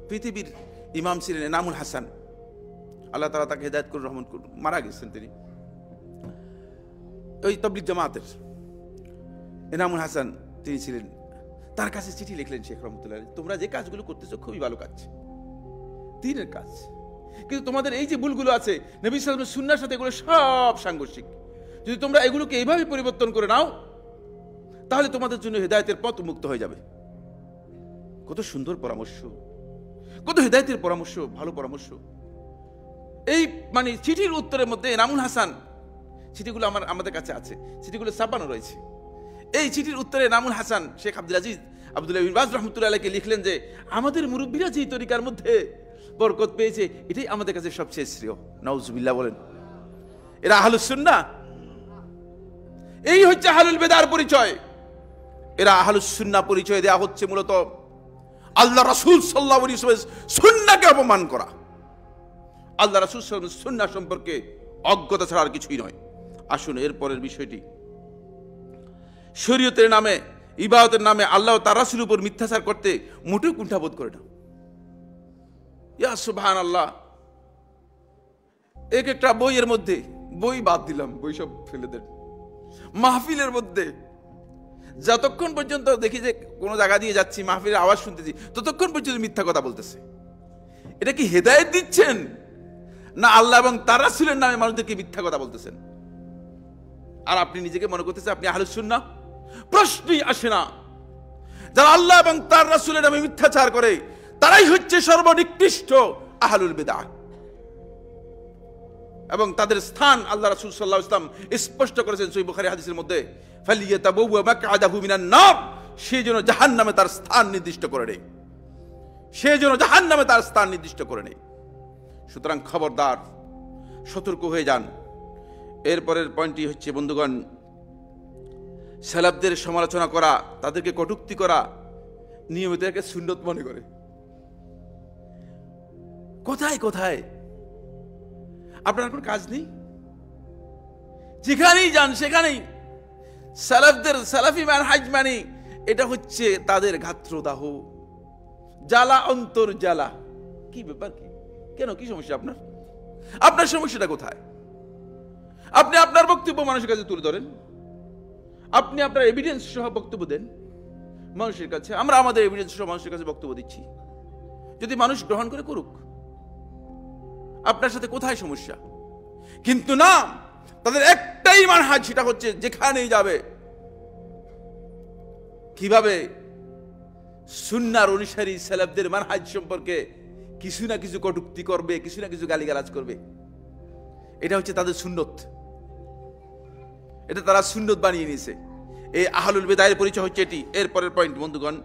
পৃথিবীর ইমাম ছিলেন এনামুল হাসান, আল্লাহ তাআলা তাকে হেদায়েত করে রহমত করুন, মারা গেছেন তিনি। ওই তাবলীগ জামাতের এনামুল হাসান তিনি ছিলেন। তার কাছে চিঠি লিখলেন শেখ রহমতুল্লাহ, তোমরা যে কাজগুলো করতেছো খুবই ভালো কাজ, দ্বীনের কাজ, কিন্তু তোমাদের এই যে ভুলগুলো আছে নবী সাল্লাল্লাহু আলাইহি ওয়াসাল্লামের সুন্নাহর সাথে এগুলো সব সাংঘর্ষিক। যদি তোমরা এগুলোকে এইভাবে পরিবর্তন করে নাও তাহলে তোমাদের জন্য হেদায়েতের পথ মুক্ত হয়ে যাবে। কত সুন্দর পরামর্শ, কত হেদায়েতের পরামর্শ, ভালো পরামর্শ। এই মানে চিঠির উত্তরের মধ্যে এনামুল হাসান, চিঠিগুলো আমাদের কাছে আছে, চিঠিগুলো ছাপানো রয়েছে। এই চিঠির উত্তরে এনামুল হাসান শেখ আব্দুল আজিজ আব্দুল্লাহ বিন বাজ রাহমাতুল্লাহ আলাইহি লিখলেন যে আমাদের মুরব্বীরা যে তরিকার মধ্যে বরকত পেয়েছে এটাই আমাদের কাছে সবচেয়ে শ্রেয়। নাউজুবিল্লাহ বলেন। এরা আহলুস সুন্নাহ, এই হচ্ছে আহলুল বিদআর পরিচয়। এরা আহলুস সুন্নাহ পরিচয় দেয়া হচ্ছে মূলত আল্লাহ রাসূল সাল্লাল্লাহু আলাইহি ওয়াসাল্লামের সুন্নাহকে অপমান করা, আল্লাহ রাসূল সাল্লাল্লাহু আলাইহি ওয়াসাল্লামের সুন্নাহ সম্পর্কে অজ্ঞতা ছাড়া আর কিছুই নয়। আসুন এরপরের বিষয়টি, শরীয়তের নামে ইবাদতের নামে আল্লাহ ও তার রাসূলের উপর মিথ্যাচার করতে মোটেও কুণ্ঠাবোধ করে না। ইয়া সুবহানাল্লাহ। এক একটা বইয়ের মধ্যে, বই বাদ দিলাম, বই সব ফেলে দেন, মাহফিলের মধ্যে যতক্ষণ পর্যন্ত দেখি যে কোনো জায়গা দিয়ে যাচ্ছি মাহফিলের আওয়াজ শুনতেছি ততক্ষণ পর্যন্ত মিথ্যা কথা বলতেছে। এটা কি হেদায়েত দিচ্ছেন না আল্লাহ এবং তার রাসূলের নামে মানুষদেরকে মিথ্যা কথা বলতেছেন? আর আপনি নিজেকে মনে করতেছেন আপনি আহলুস সুন্নাহ? প্রশ্নই আসে না। যারা আল্লাহ এবং তার রাসূলের নামে মিথ্যাচার করে তারাই হচ্ছে সর্বনিকৃষ্ট আহলুল বিদআহ, এবং তাদের স্থান আল্লাহ রাসূল সাল্লাল্লাহু আলাইহি ওয়াসাল্লাম স্পষ্ট করেছেন সহিহ বুখারী হাদিসের মধ্যে, ফালিয়াতাবাওয়া মাকআদাহু মিনান নার, সে যেন জাহান্নামে তার স্থান নির্দিষ্ট করে নেয়, সে যেন জাহান্নামে তার স্থান নির্দিষ্ট করে নেয়। সুতরাং খবরদার, সতর্ক হয়ে যান। এরপরের পয়েন্টটি হচ্ছে বন্ধুগণ, সালাফদের সমালোচনা করা, তাদেরকে কটূক্তি করা নিয়মিত একটা সুন্নত মনে করে। কোথায় কোথায় আপনার কোনো কাজ নেই, যেখানেই যান সেখানেই সালাফদের সালাফি মানহাজ মানে এটা হচ্ছে তাদের গাত্রদাহ, জ্বালা অন্তর জ্বালা। কি ব্যাপার, কি কেন, কি সমস্যা আপনার? আপনার সমস্যাটা কোথায়? আপনি আপনার বক্তব্য মানুষের কাছে তুলে ধরেন, আপনি আপনার এভিডেন্স সহ বক্তব্য দেন মানুষের কাছে। আমরা আমাদের এভিডেন্স সহ মানুষের কাছে বক্তব্য দিচ্ছি, যদি মানুষ গ্রহণ করে করুক, আপনার সাথে কোথায় সমস্যা? কিন্তু না, তাদের একটাই মানহাজ, সেটা হচ্ছে যেখানেই যাবে কিভাবে সুন্নাহর অনুসারী সালাফদের মানহাজ সম্পর্কে কিছু না কিছু কটূক্তি করবে, কিছু না কিছু গালিগালাজ করবে। এটা হচ্ছে তাদের সুন্নত, এটা তারা সুন্নত বানিয়ে নিয়েছে। এই আহলুল বিদআর পরিচয় হচ্ছে এটি। এরপরের পয়েন্ট বন্ধুগণ,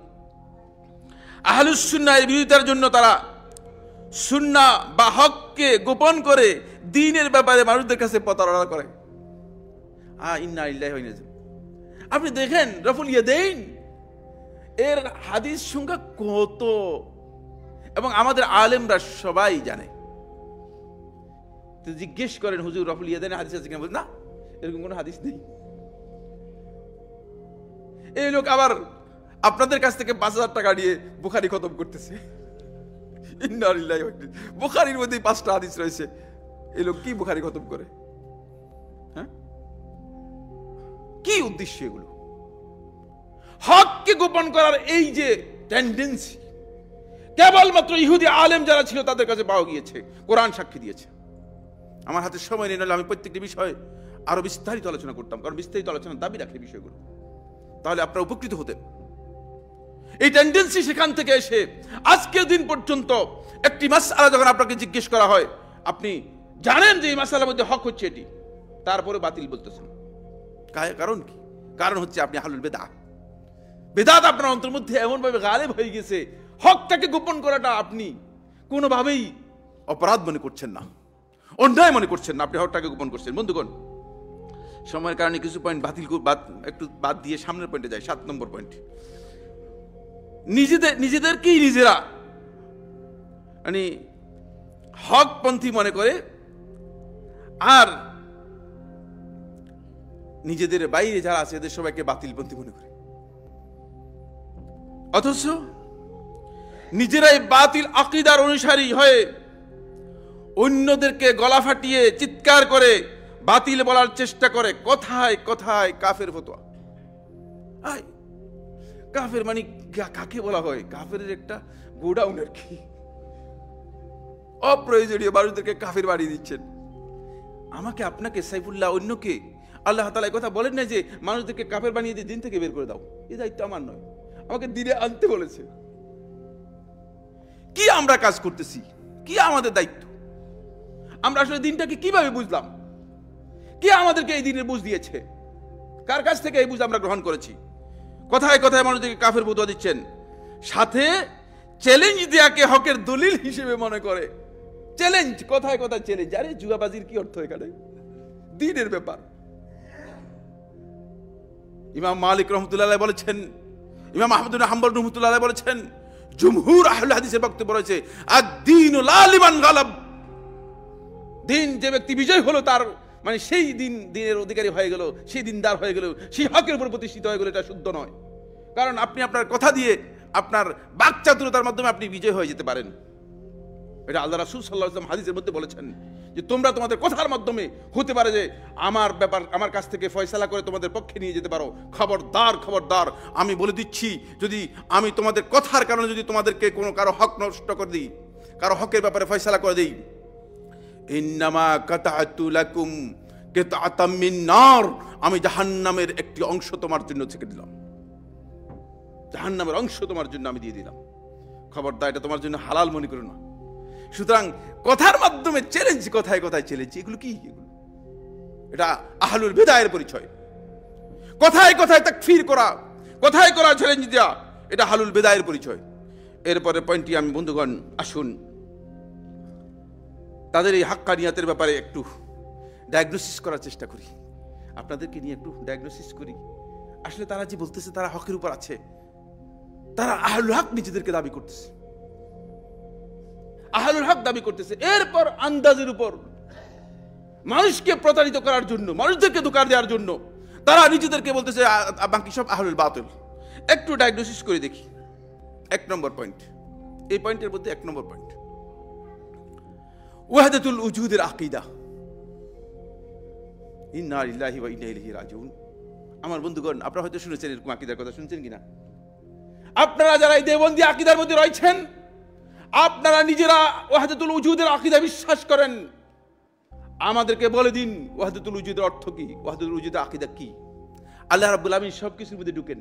আহলুস সুন্নাহর বিরোধিতার জন্য তারা সুন্নাহ বা হককে গোপন করে দ্বীনের ব্যাপারে মানুষদের কাছে প্রতারণা করে। ইন্না লিল্লাহি ওয়া ইন্না ইলাইহি রাজিউন। আপনি দেখেন রফুল ইয়াদাইন এর হাদিস সংখ্যা কত, এবং আমাদের আলেমরা সবাই জানে। তো জিজ্ঞেস করেন হুজুর রফুল ইয়াদাইন হাদিস আছে কিনা, বলেন না, এরকম কোনো হাদিস নেই। এই লোক আবার আপনাদের কাছ থেকে 5,000 টাকা নিয়ে বুখারী খতম করতেছে। ইন্না লিল্লাহি ওয়া ইন্না ইলাইহি রাজিউন। বুখারীর মধ্যে 5টা হাদিস রয়েছে, এই লোক কি বুখারী খতম করে? হ্যাঁ, কি উদ্দেশ্য এগুলো? হককে গোপন করার এই যে টেন্ডেন্সি কেবলমাত্র ইহুদি আলেম যারা ছিল তাদের কাছে পাওয়া গিয়েছে, কোরআন সাক্ষী দিয়েছে। আমার হাতে সময় নেই, নাহলে আমি প্রত্যেকটি বিষয়ে আরো বিস্তারিত আলোচনা করতাম, কারণ বিস্তারিত আলোচনার দাবি রাখে বিষয়গুলো, তাহলে আপনারা উপকৃত হতেন। এই টেন্ডেন্সি সেখান থেকে এসে আজকের দিন পর্যন্ত একটি মাসআলা যখন আপনাকে জিজ্ঞেস করা হয়, আপনি জানেন যে এই মাসআলার মধ্যে হক হচ্ছে এটি, তারপরে বাতিল বলতেছেন। কারণ কি? কারণ হচ্ছে আপনি আহলুল বিদআহ। বিদআত আপনার অন্তরের মধ্যে এমনভাবে গালেব হয়ে গেছে, হকটাকে গোপন করাটা আপনি কোনোভাবেই অপরাধ মনে করছেন না, অন্যায় মনে করছেন না, আপনি হকটাকে গোপন করছেন। বন্ধুগণ, সময়ের কারণে কিছু পয়েন্ট একটু বাদ দিয়ে সামনের পয়েন্টে যাই। 7 নম্বর পয়েন্ট, নিজেদেরকেই নিজেরা মানে হকপন্থী মনে করে আর নিজেদের বাইরে যারা আছে এদের সবাইকে বাতিলপন্থী মনে করে, অথচ নিজেরাই বাতিল আকীদার অনুসারী হয়ে অন্যদেরকে গলা ফাটিয়ে চিৎকার করে বাতিল বলার চেষ্টা করে। কথায় কথায় কাফের ফতোয়া। কাফের মানে কাকে বলা হয়? কাফের একটা গোডাউন আর কি। অপ্রয়োজনীয় মানুষদেরকে কাফের বানিয়ে দিচ্ছেন। আমাকে, আপনাকে, সাইফুল্লাহ, অন্যকে আল্লাহ তাআলা এই কথা বলেন না যে মানুষদেরকে কাফের বানিয়ে দিয়ে দিন থেকে বের করে দাও। এই দায়িত্ব আমার নয়, আমাকে দিনে আনতে বলেছে। কি আমরা কাজ করতেছি, কি আমাদের দায়িত্ব? আমরা আসলে দিনটাকে কিভাবে বুঝলাম? কে আমাদেরকে এই দিনের বুঝ দিয়েছে? কার কাছ থেকে এই বুঝ আমরা গ্রহণ করেছি? কথায় কথায় মানুষদেরকে কাফের ফতোয়া দিচ্ছেন, সাথে চ্যালেঞ্জ দেয়াকে হকের দলিল হিসেবে মনে করে। চ্যালেঞ্জ, কথায় কথায় চ্যালেঞ্জ। আরে জুয়াবাজির কি অর্থ এখানে? দিনের ব্যাপার। ইমাম মালিক রহমতুল্লাহ বলেছেন, ইমাম আহমদ বিন হাম্বল রহমতুল্লাহ বলেছেন, জুমহুর আহলে হাদিসের বক্তব্য রয়েছে, আদ-দীনু লা লিমান গালাব। দিন যে ব্যক্তি বিজয় হলো তার মানে সেই দিনের অধিকারী হয়ে গেল, সেই দিনদার হয়ে গেল, সেই হকের উপর প্রতিষ্ঠিত হয়ে গেল, এটা শুদ্ধ নয়। কারণ আপনি আপনার কথা দিয়ে, আপনার বাকচাতুরতার মাধ্যমে আপনি বিজয় হয়ে যেতে পারেন। এটা আল্লাহ রাসূল সাল্লাল্লাহু আলাইহি ওয়াসাল্লাম হাদিসের মধ্যে বলেছেন যে তোমরা তোমাদের কথার মাধ্যমে হতে পারে যে আমার ব্যাপার আমার কাছ থেকে ফয়সালা করে তোমাদের পক্ষে নিয়ে যেতে পারো। খবরদার, খবরদার, আমি বলে দিচ্ছি, যদি আমি তোমাদের কথার কারণে যদি তোমাদেরকে কোনো কারো হক নষ্ট করে দিই, কারো হকের ব্যাপারে ফয়সালা করে দিই, ইন্নামা কাতাতু লাকুম কিতাতাম মিন নার, আমি জাহান্নামের একটি অংশ তোমার জন্য ছেড়ে দিলাম। জাহান্নামের অংশ তোমার জন্য আমি দিয়ে দিলাম। খবরদার, এটা তোমার জন্য হালাল মনে করো না। সুতরাং কথার মাধ্যমে চ্যালেঞ্জ, কথায় কথায় চ্যালেঞ্জ, এগুলো কি? এটা আহলুল বিদআর পরিচয়। কথায় কথায় তাকফীর করা, কথায় করা চ্যালেঞ্জ দেওয়া, এটা আহলুল বিদআর পরিচয়। এরপরে পয়েন্টটি আমি, বন্ধুগণ, আসুন তাদের এই হাক্কানিয়াতের ব্যাপারে একটু ডায়াগনোসিস করার চেষ্টা করি। আপনাদেরকে নিয়ে একটু ডায়াগনোসিস করি। আসলে তারা যে বলতেছে তারা হকের উপর আছে, তারা আহলুল হক নিজেদেরকে দাবি করতেছে, আহলুল হক দাবি করতেছে। এরপর আন্দাজের উপর মানুষকে প্রতারিত করার জন্য, মানুষদেরকে ধোঁকা দেওয়ার জন্য তারা নিজেদেরকে বলতেছে বাকি সব আহলুল বাতিল। একটু ডায়াগনোসিস করে দেখি। 1 নম্বর পয়েন্ট, এই পয়েন্টের মধ্যে 1 নম্বর পয়েন্ট, ওয়াহদাতুল উজুদের আকীদা। ইন্না লিল্লাহি ওয়া ইন্না ইলাইহি রাজিউন। আমার বন্ধুগণ, আপনারা হয়তো শুনেছেন এরকম আকীদার কথা, শুনছেন কিনা? আপনারা যারা এই দেওবন্দি আকীদার মধ্যে রয়েছেন, আপনারা নিজেরা ওয়াহদাতুল উজুদের আকীদা বিশ্বাস করেন। আমাদেরকে বলে দিন ওয়াহদাতুল উজুদের অর্থ কি, ওয়াহদাতুল উজুদের আকীদা কি? আল্লাহ রাব্বুল আলামিন সবকিছুর মধ্যে ঢুকেন,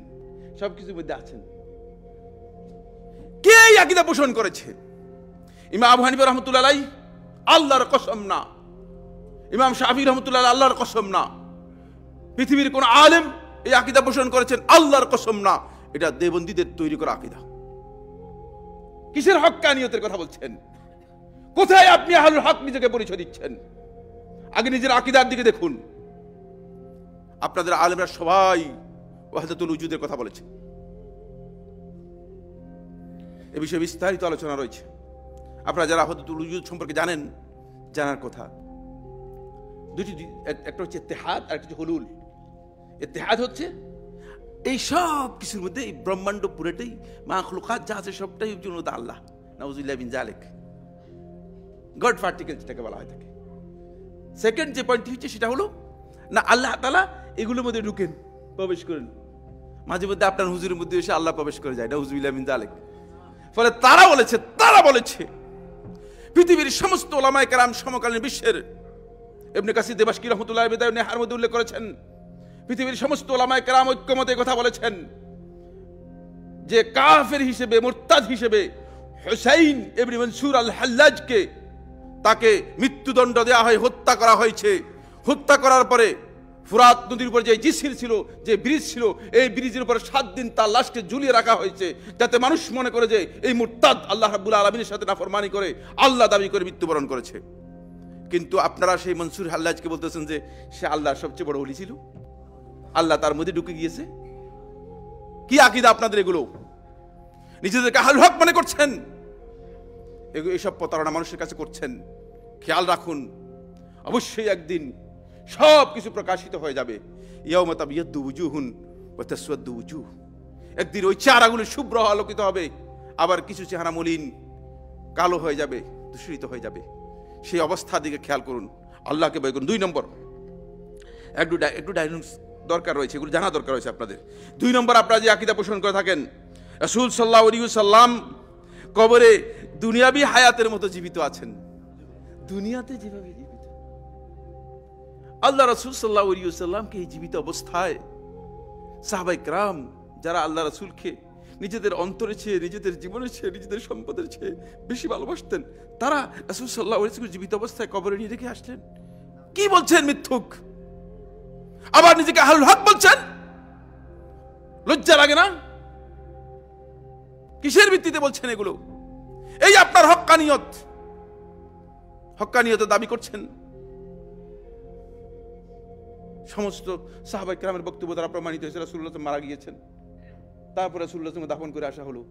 সবকিছুর মধ্যে আছেন। কে এই আকীদা পোষণ করেছে? ইমাম আবু হানিফা রাহমাতুল্লাহ আলাইহি, আল্লাহর কসম না। ইমাম শাফি রাহমাতুল্লাহ আলাইহি, আল্লাহর কসম না। পৃথিবীর কোন আলেম এই আকীদা পোষণ করেছেন? আল্লাহর কসম না। এটা দেওবন্দীদের তৈরি করা আকীদা। কিসের হক্কানিয়তের কথা বলছেন? কোথায় আপনি আহলুল হক নিজেকে পরিচয় দিচ্ছেন? আগে নিজের আকীদার দিকে দেখুন। আপনাদের আলেমরা সবাই ওয়াহদাতুল উজুদের কথা বলেছে। এ বিষয়ে বিস্তারিত আলোচনা রয়েছে। আপনারা যারা ওয়াহদাতুল উজুদ সম্পর্কে জানেন, জানার কথা দুটি, একটা হচ্ছে ইত্তেহাদ আর একটা হচ্ছে হুলুল। ইত্তেহাদ হচ্ছে এই সব কিছুর মধ্যে, এই ব্রহ্মাণ্ড পুরোটাই, মাখলুকাত যা আছে সবটাই জন্য আল্লাহ, নাউযুবিল্লাহ মিন যালিক, গড পার্টিকেল যেটাকে বলা হয় থাকে। সেকেন্ড যে পয়েন্টটি হচ্ছে সেটা হলো না, আল্লাহ তাআলা এগুলোর মধ্যে ঢুকেন, প্রবেশ করেন। মাঝে মধ্যে আপনার হুজুরের মধ্যে এসে আল্লাহ প্রবেশ করে যায়, নাউযুবিল্লাহ মিন যালিক। ফলে তারা বলেছে পৃথিবীর সমস্ত উলামায়ে কেরাম, সমকালীন বিশ্বের, ইবনে কাসির দিমাশকি রাহমাতুল্লাহ আলাইহি বিদায় নেহার মধ্যে উল্লেখ করেছেন, পৃথিবীর সমস্ত উলামায়ে কেরাম ঐক্যমতে কথা বলেছেন যে কাফের হিসেবে, মুরতাদ হিসেবে হুসাইন ইবনে মনসুর আল হাল্লাজকে তাকে মৃত্যুদণ্ড দেওয়া হয়, হত্যা করা হয়েছে। হত্যা করার পরে ফুরাত নদীর উপর যে জিসির ছিল, যে ব্রিজ ছিল, এই ব্রিজের উপর 7 দিন তার লাশকে ঝুলিয়ে রাখা হয়েছে, যাতে মানুষ মনে করে যে এই মুরতাদ আল্লাহ রাব্বুল আলামিনের সাথে নাফরমানি করে আল্লাহ দাবি করে মৃত্যুবরণ করেছে। কিন্তু আপনারা সেই মনসুর হাল্লাজকে বলতেছেন যে সে আল্লাহর সবচেয়ে বড় ওলি ছিল, আল্লাহ তার মধ্যে ঢুকে গিয়েছে। কি আকীদা আপনাদের এগুলো? নিজেদেরকে আহলুল হক মনে করছেন, এইসব প্রতারণা মানুষের কাছে করছেন। খেয়াল রাখুন, অবশ্যই একদিন সব কিছু প্রকাশিত হয়ে যাবে। ইয়াউমা তাবিয়াদ্দু উজুহুন ওয়া তাসওয়াদ্দু উজুহ। একদিন ওই চেহারাগুলো শুভ্র আলোকিত হবে, আবার কিছু চেহারা মলিন, কালো হয়ে যাবে, দূষিত হয়ে যাবে। সেই অবস্থার দিকে খেয়াল করুন, আল্লাহকে ভয় করুন। 2 নম্বর, একটু ডায়নোস দরকার রয়েছে, এগুলো জানা দরকার রয়েছে আপনাদের। 2 নম্বর, আপনারা যে আকীদা পোষণ করে থাকেন রাসূল সাল্লাল্লাহু আলাইহি ওয়াসাল্লাম কবরে দুনিয়াবি হায়াতের মতো জীবিত আছেন। দুনিয়াতে যেভাবে জীবিত, আল্লাহ রাসূল সাল্লাল্লাহু আলাইহি ওয়াসাল্লামকে এই জীবিত অবস্থায় সাহাবায়ে কেরাম যারা আল্লাহ রাসূলকে নিজেদের অন্তরে চেয়ে, নিজেদের জীবনের চেয়ে, নিজেদের সম্পদের চেয়ে বেশি ভালোবাসতেন, তারা রাসূল সাল্লাল্লাহু আলাইহি ওয়াসাল্লাম জীবিত অবস্থায় কবরে নিয়ে রেখে আসলেন। কি বলছেন মিথ্যুক? আবার নিজেকে আহলুল হক বলছেন। লজ্জা লাগে না? কিসের ভিত্তিতে বলছেন এগুলো? এই আপনার হক্কানিয়তের দাবি করছেন। সমস্ত সাহাবায়ে কেরামের বক্তব্য দ্বারা প্রমাণিত হয়েছে রাসূলুল্লাহ মারা গিয়েছেন, তারপরে রাসূলুল্লাহকে দাফন করে আসা হলো।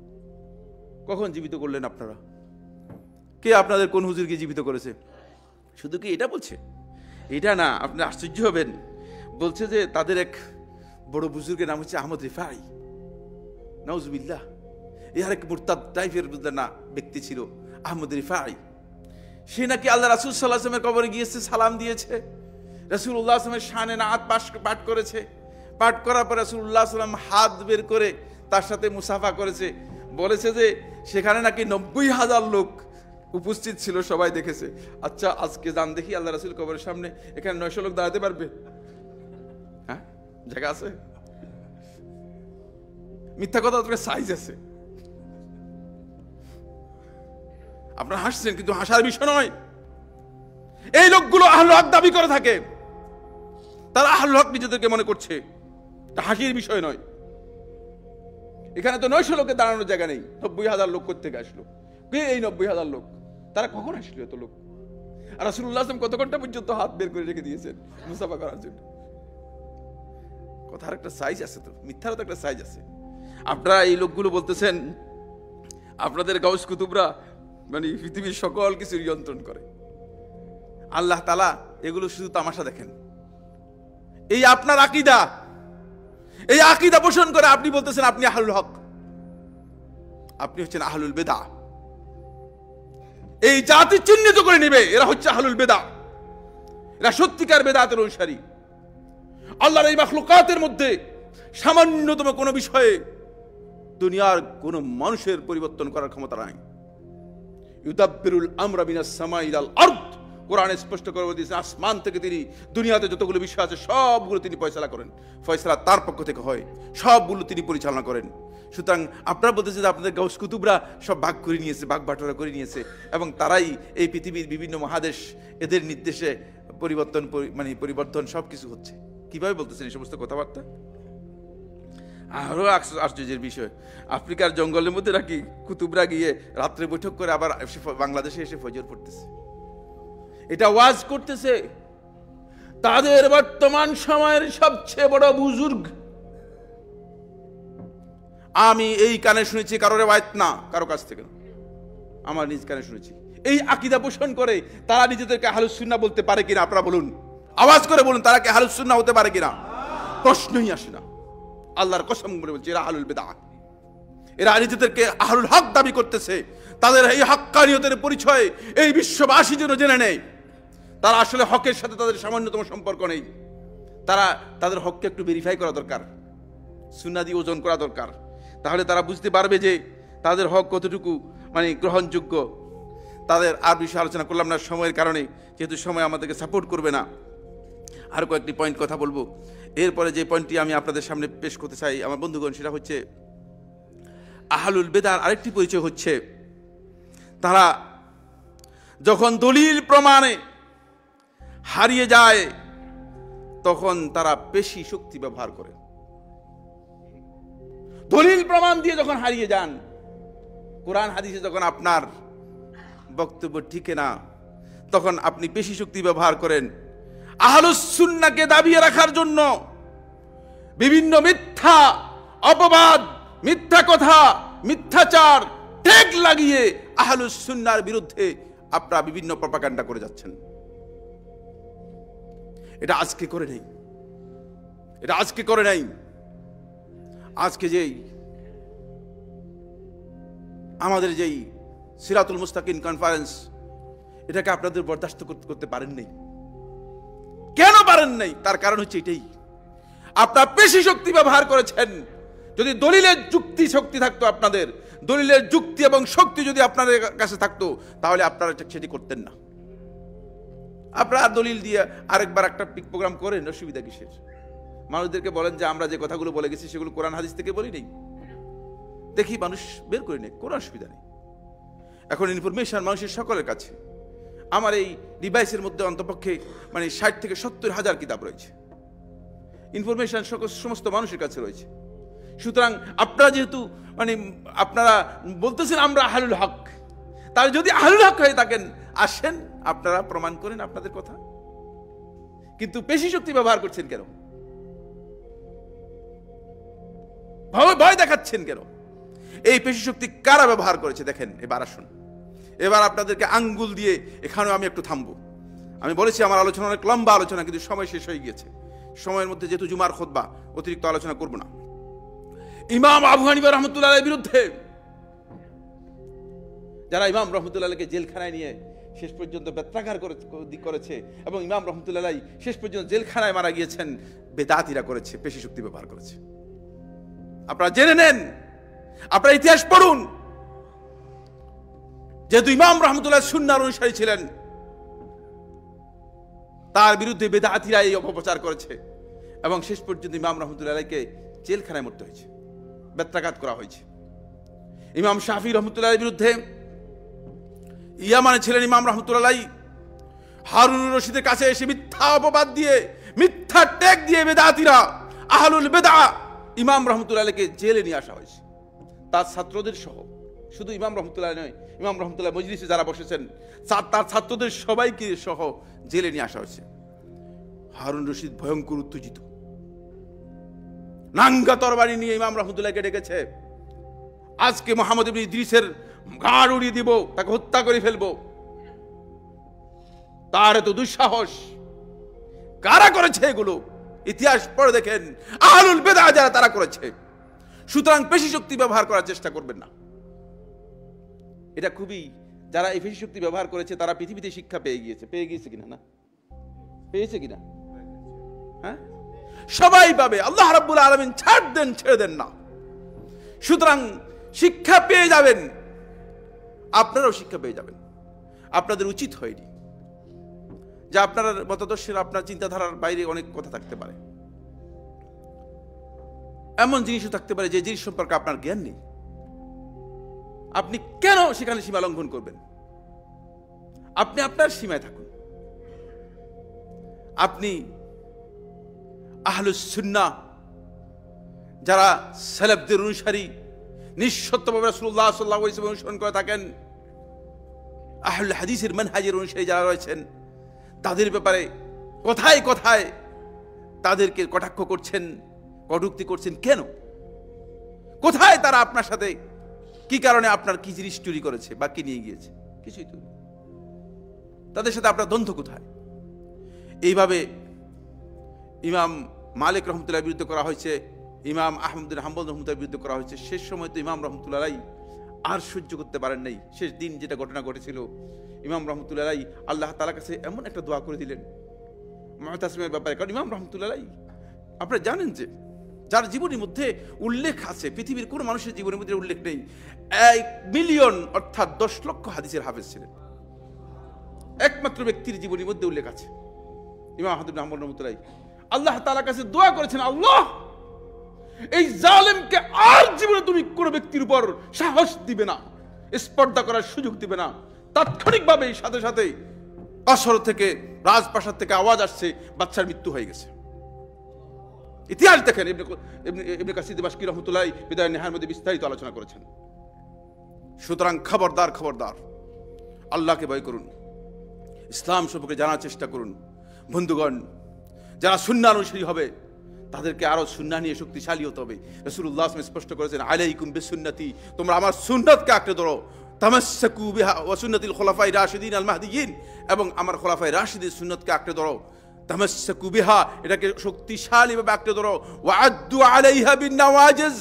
কখন জীবিত করলেন আপনারা? কে আপনাদের কোন হুজুরকে জীবিত করেছে? শুধু কি এটা বলছে? এটা না, আপনি আশ্চর্য হবেন। বলছে যে তাদের এক বড় বুজুর্গের নাম হচ্ছে আহমদ রিফাই, নাউজুবিল্লাহ। ইহার এক মুরতাদ টাইপের না ব্যক্তি ছিল আহমদ রিফাই। সে নাকি আল্লাহ রাসূল সাল্লাল্লাহু আলাইহি ওয়াসাল্লামের কবরে গিয়েছে, সালাম দিয়েছে, রাসূলুল্লাহ সাল্লাল্লাহু আলাইহি ওয়াসাল্লামের শানে নাত পাঠ করেছে। পাঠ করার পর রাসূলুল্লাহ সাল্লাল্লাহু আলাইহি ওয়াসাল্লাম হাত বের করে তার সাথে মুসাফা করেছে। বলেছে যে সেখানে নাকি 90,000 লোক উপস্থিত ছিল, সবাই দেখেছে। আচ্ছা, আজকে যান দেখি আল্লাহ রাসূল কবরের সামনে, এখানে 900 লোক দাঁড়াতে পারবে? হ্যাঁ, জায়গা আছে? মিথ্যা কথা, তোর সাইজ আছে। আপনারা হাসছেন, কিন্তু হাসার বিষয় নয়। এই লোকগুলো আহলুল হক দাবি করে থাকে, তারা আহলুল হক নিজেদেরকে মনে করছে, এটা হাসির বিষয় নয়। এখানে তো 900 লোকের দাঁড়ানোর জায়গা নেই। 90,000 লোক কোথা থেকে আসলো? কে এই 90,000 লোক? তারা কখন আসলো এত লোক? আর রাসূলুল্লাহ সাল্লাল্লাহু আলাইহি ওয়াসাল্লাম কত ঘন্টা পর্যন্ত হাত বের করে রেখে দিয়েছেন মুসাফা করার জন্য? কথার একটা সাইজ আছে, তো মিথ্যারও তো একটা সাইজ আছে। আপনারা এই লোকগুলো বলতেছেন আপনাদের গাউস কুতুবরা মানে পৃথিবীর সকল কিছু নিয়ন্ত্রণ করে। আল্লাহ তাআলা এগুলো শুধু তামাশা দেখেন। এই আপনার আকীদা, এই আকীদা পোষণ করে আপনি বলতেছেন আপনি আহলুল হক। আপনি হচ্ছেন আহলুল বিদআহ। এই জাতি চিহ্নিত করে নেবে এরা হচ্ছে আহলুল বিদআহ, এরা সত্যিকার বেদাতের অনুসারী। আল্লাহর এই মাখলুকাতের মধ্যে সামান্যতম কোনো বিষয়ে দুনিয়ার কোন মানুষের পরিবর্তন করার ক্ষমতা নাই। ইউদাব্বিরুল আমরা মিনাস সামাই ইলাল আরদ, কোরআনে স্পষ্ট করে দিয়েছে আসমান থেকে তিনি দুনিয়াতে যতগুলো বিষয় আছে সবগুলো তিনি ফয়সালা করেন। ফয়সালা তার পক্ষ থেকে হয়, সবগুলো তিনি পরিচালনা করেন। সুতরাং আপনারা বলতেছেন যে আপনাদের গাউস কুতুবরা সব ভাগ করে নিয়েছে, ভাগ বাটোয়ারা করে নিয়েছে, এবং তারাই এই পৃথিবীর বিভিন্ন মহাদেশ এদের নির্দেশে পরিবর্তন সবকিছু হচ্ছে। কিভাবে বলতেছেন এই সমস্ত কথাবার্তা? আরো আশ্চর্যের বিষয়, আফ্রিকার জঙ্গলের মধ্যে নাকি কুতুবরা গিয়ে রাত্রে বৈঠক করে আবার বাংলাদেশে এসে ফজর পড়তেছে, এটা ওয়াজ করতেছে। তাদের বর্তমান সময়ের সবচেয়ে বড় বুজুর্গ, আমি এই কানে শুনেছি, কারো রিওয়ায়াত না, কারো কাছ থেকে না, আমার নিজ কানে শুনেছি। এই আকীদা পোষণ করে তারা নিজেদেরকে আহলুস সুন্নাহ বলতে পারে কিনা? আপনারা বলুন, আওয়াজ করে বলুন, তারা কি আহলুস সুন্নাহ হতে পারে কিনা? প্রশ্নই আসে না। আল্লাহর কসম করে বলছি, এরা আহলুল বিদআহ। এরা নিজেদেরকে আহলুল হক দাবি করতেছে। তাদের এই হক্কানিয়তের পরিচয় এই বিশ্ববাসী যেন জেনে নেয়। তারা আসলে হকের সাথে তাদের সামান্যতম সম্পর্ক নেই। তাদের হককে একটু ভেরিফাই করা দরকার, সুন্নাহ দিয়ে ওজন করা দরকার। তাহলে তারা বুঝতে পারবে যে তাদের হক কতটুকু গ্রহণযোগ্য। তাদের আর বিষয়ে আলোচনা করলাম না সময়ের কারণে, যেহেতু সময় আমাদেরকে সাপোর্ট করবে না। আর কয়েকটি পয়েন্ট কথা বলবো। এরপরে যে পয়েন্টটি আমি আপনাদের সামনে পেশ করতে চাই আমার বন্ধুগণ, সেটা হচ্ছে আহলুল বিদআর আরেকটি পরিচয় হচ্ছে তারা যখন দলিল প্রমাণে হারিয়ে যায় তখন তারা পেশি শক্তি ব্যবহার করে। দলিল প্রমাণ দিয়ে যখন হারিয়ে যান, কোরআন হাদিসে যখন আপনার বক্তব্য ঠিক না, তখন আপনি পেশি শক্তি ব্যবহার করেন আহলুস সুন্নাহকে দাবিয়ে রাখার জন্য। বিভিন্ন মিথ্যা অপবাদ, মিথ্যা কথা, মিথ্যাচার ট্যাগ লাগিয়ে আহলুস সুন্নাহর বিরুদ্ধে আপনারা বিভিন্ন প্রপাগান্ডা করে যাচ্ছেন। এটা আজকে করে নেই, এটা আজকে করে নাই। আজকে যেই আমাদের যেই সিরাতুল মুস্তাকিম কনফারেন্স, এটাকে আপনাদের বরদাস্ত করতে পারেন নাই। কেন পারেন নাই? তার কারণ হচ্ছে এটাই, আপনারা পেশি শক্তি ব্যবহার করেছেন। যদি দলিলের যুক্তি শক্তি থাকতো, আপনাদের দলিলের যুক্তি এবং শক্তি যদি আপনাদের কাছে থাকতো, তাহলে আপনারা সেটি করতেন না। আপনারা দলিল দিয়ে আরেকবার একটা প্রোগ্রাম করেন, অসুবিধা কিসের? মানুষদেরকে বলেন যে আমরা যে কথাগুলো বলে গেছি সেগুলো কোরআন হাদিস থেকে বলি নেই, দেখি মানুষ বের করে নেই, কোনো অসুবিধা নেই। এখন ইনফরমেশন মানুষের সকলের কাছে। আমার এই ডিভাইসের মধ্যে অন্তপক্ষে 60 থেকে 70 হাজার কিতাব রয়েছে, ইনফরমেশন সমস্ত মানুষের কাছে রয়েছে। সুতরাং আপনারা যেহেতু আপনারা বলতেছেন আমরা আহলুল হক, তাহলে যদি আহলুল হক হয়ে থাকেন আসেন আপনারা প্রমাণ করেন আপনাদের কথা। কিন্তু পেশি শক্তি ব্যবহার করছেন কেন? ভয় দেখাচ্ছেন কেন? এই পেশি শক্তি কারা ব্যবহার করেছে দেখেন। এবার আসুন, এবার আপনাদেরকে আঙ্গুল দিয়ে এখানেও আমি একটু থামবো। আমি বলেছি আমার আলোচনা অনেক লম্বা আলোচনা, কিন্তু সময় শেষ হয়ে গিয়েছে। সময়ের মধ্যে যেহেতু জুমার খুতবা, অতিরিক্ত আলোচনা করব না। ইমাম আবু হানিফা রাহমাতুল্লাহির বিরুদ্ধে যারা ইমাম রাহমাতুল্লাহিকে জেলখানায় নিয়ে শেষ পর্যন্ত বেত্রাঘাত করেছে এবং ইমাম রাহমাতুল্লাহি শেষ পর্যন্ত জেলখানায় মারা গিয়েছেন, বেদাতিরা করেছে, পেশি শক্তি ব্যবহার করেছে। আপনারা জেনে নেন, আপনারা ইতিহাস পড়ুন। যেহেতু ইমাম রাহমাতুল্লাহ সুন্নাহর অনুসারী ছিলেন, তার বিরুদ্ধে বেদাতিরা এই অপপ্রচার করেছে এবং শেষ পর্যন্ত ইমাম রাহমাতুল্লাহকে জেলখানায় মরতে হয়েছে, বেত্রাঘাত করা হয়েছে। ইমাম শাফি রহমতুল্লাহর বিরুদ্ধে ইয়ামানে ছিলেন ইমাম রাহমাতুল্লাহ, হারুন রশিদের কাছে এসে মিথ্যা অপবাদ দিয়ে, মিথ্যা ট্যাগ দিয়ে বেদাতিরা, আহলুল বেদা ইমাম রাহমাতুল্লাহকে জেলে নিয়ে আসা হয়েছে, তার ছাত্রদের সহ। শুধু ইমাম রাহমাতুল্লাহ নয়, ইমাম রাহমাতুল্লাহ মজলিসে যারা বসেছেন তার ছাত্রদের সবাইকে সহ জেলে নিয়ে আসা হয়েছে। হারুন রশিদ ভয়ঙ্কর উত্তেজিত, নাঙ্গা তরবারি নিয়ে ইমাম রাহমাতুল্লাহকে ডেকেছে, আজকে মুহাম্মদ ইবনে ইদ্রিসের ঘাড় উড়িয়ে দিব, তাকে হত্যা করে ফেলবো। তার এত দুঃসাহস কারা করেছে? এগুলো ইতিহাস পড়ে দেখেন, আহলুল বেদা যারা তারা করেছে। সুতরাং পেশি শক্তি ব্যবহার করার চেষ্টা করবেন না। এটা খুবই, যারা এই পেশি শক্তি ব্যবহার করেছে তারা পৃথিবীতে শিক্ষা পেয়ে গিয়েছে কিনা? না পেয়েছে কিনা? হ্যাঁ, সবাই পাবে। আল্লাহ রাব্বুল আলামিন ছেড়ে দেন না। সুতরাং শিক্ষা পেয়ে যাবেন, আপনারাও শিক্ষা পেয়ে যাবেন। আপনাদের উচিত হয়নি যে আপনার মতাদর্শের, আপনার চিন্তাধারার বাইরে অনেক কথা থাকতে পারে, এমন জিনিসও থাকতে পারে যে জিনিস সম্পর্কে আপনার জ্ঞান নেই। আপনি কেন সেখানে সীমা লঙ্ঘন করবেন? আপনি আপনার সীমায় থাকুন। আপনি আহলুস সুন্নাহ যারা সালাফদের অনুসারী, নিঃশর্তভাবে রাসূলুল্লাহ সাল্লাল্লাহু আলাইহি ওয়াসাল্লাম অনুসরণ করে থাকেন, আহলুল হাদিসের মানহাজের অনুসারী যারা রয়েছেন, তাদের ব্যাপারে কথায় কথায় তাদেরকে কটাক্ষ করছেন, কটূক্তি করছেন কেন? কোথায় তারা আপনার সাথে কি কারণে আপনার কি জিনিস চুরি করেছে বা কি নিয়ে গিয়েছে? কিছুই তো। তাদের সাথে আপনার দ্বন্দ্ব কোথায়? এইভাবে ইমাম মালিক রহমতুল্লাহর বিরুদ্ধে করা হয়েছে, ইমাম আহমদ বিন হাম্বল রহমতুল্লাহর বিরুদ্ধে করা হয়েছে। শেষ সময় তো ইমাম রহমতুল্লাহ আর সহ্য করতে পারেন নাই। শেষ দিন যেটা ঘটনা ঘটেছিল, ইমাম রহমতুল্লাহ আল্লাহ তাআলার কাছে এমন একটা দোয়া করে দিলেন মুতাসিমের ব্যাপারে। কারণ ইমাম রহমতুল্লাহ আপনারা জানেন যে যার জীবনের মধ্যে উল্লেখ আছে, পৃথিবীর কোন মানুষের জীবনের মধ্যে উল্লেখ নেই, 1 মিলিয়ন অর্থাৎ 10 লক্ষ হাদিসের হাফেজ ছিলেন। একমাত্র ব্যক্তির জীবনের মধ্যে উল্লেখ আছে, ইমাম আহমদ বিন হাম্বল রহমতুল্লাহ। আল্লাহ তাআলার কাছে দোয়া করেছেন, আল্লাহ এই জালেমকে আর জীবনে তুমি কোন ব্যক্তির উপর সাহস দিবে না, স্পর্ধা করার সুযোগ দিবে না। তাৎক্ষণিকভাবে সাথে সাথে আসর থেকে, রাজপ্রাসাদ থেকে আওয়াজ আসছে, বাচ্চার মৃত্যু হয়ে গেছে। ইতিহাস দেখেন, ইবনে কাসির দিমাশকি রহমতুল্লাহ বিদায় নেহার মধ্যে বিস্তারিত আলোচনা করেছেন। সুতরাং খবরদার, খবরদার, আল্লাহকে ভয় করুন, ইসলাম সম্পর্কে জানার চেষ্টা করুন। বন্ধুগণ, যারা সুন্নাহ অনুসারী হবে তাদেরকে আরো সুন্নাহ নিয়ে শক্তিশালী হতে হবে। রাসূলুল্লাহ স্পষ্ট করেছেন, আলাইকুম বিসুন্নতি, তোমরা আমার সুন্নাতকে আঁকড়ে ধরো, তামাসসাকু বিহা ওয়া সুন্নাতিল খুলাফায়ে রাশিদিন আল মাহদিয়িন, এবং আমার খুলাফায়ে রাশিদিন সুন্নাতকে আঁকড়ে ধরো। তামাসসাকু বিহা, এটাকে শক্তিশালীভাবে আঁকড়ে ধরো। ওয়া আদ্দু আলাইহা বিন নওয়াজিজ,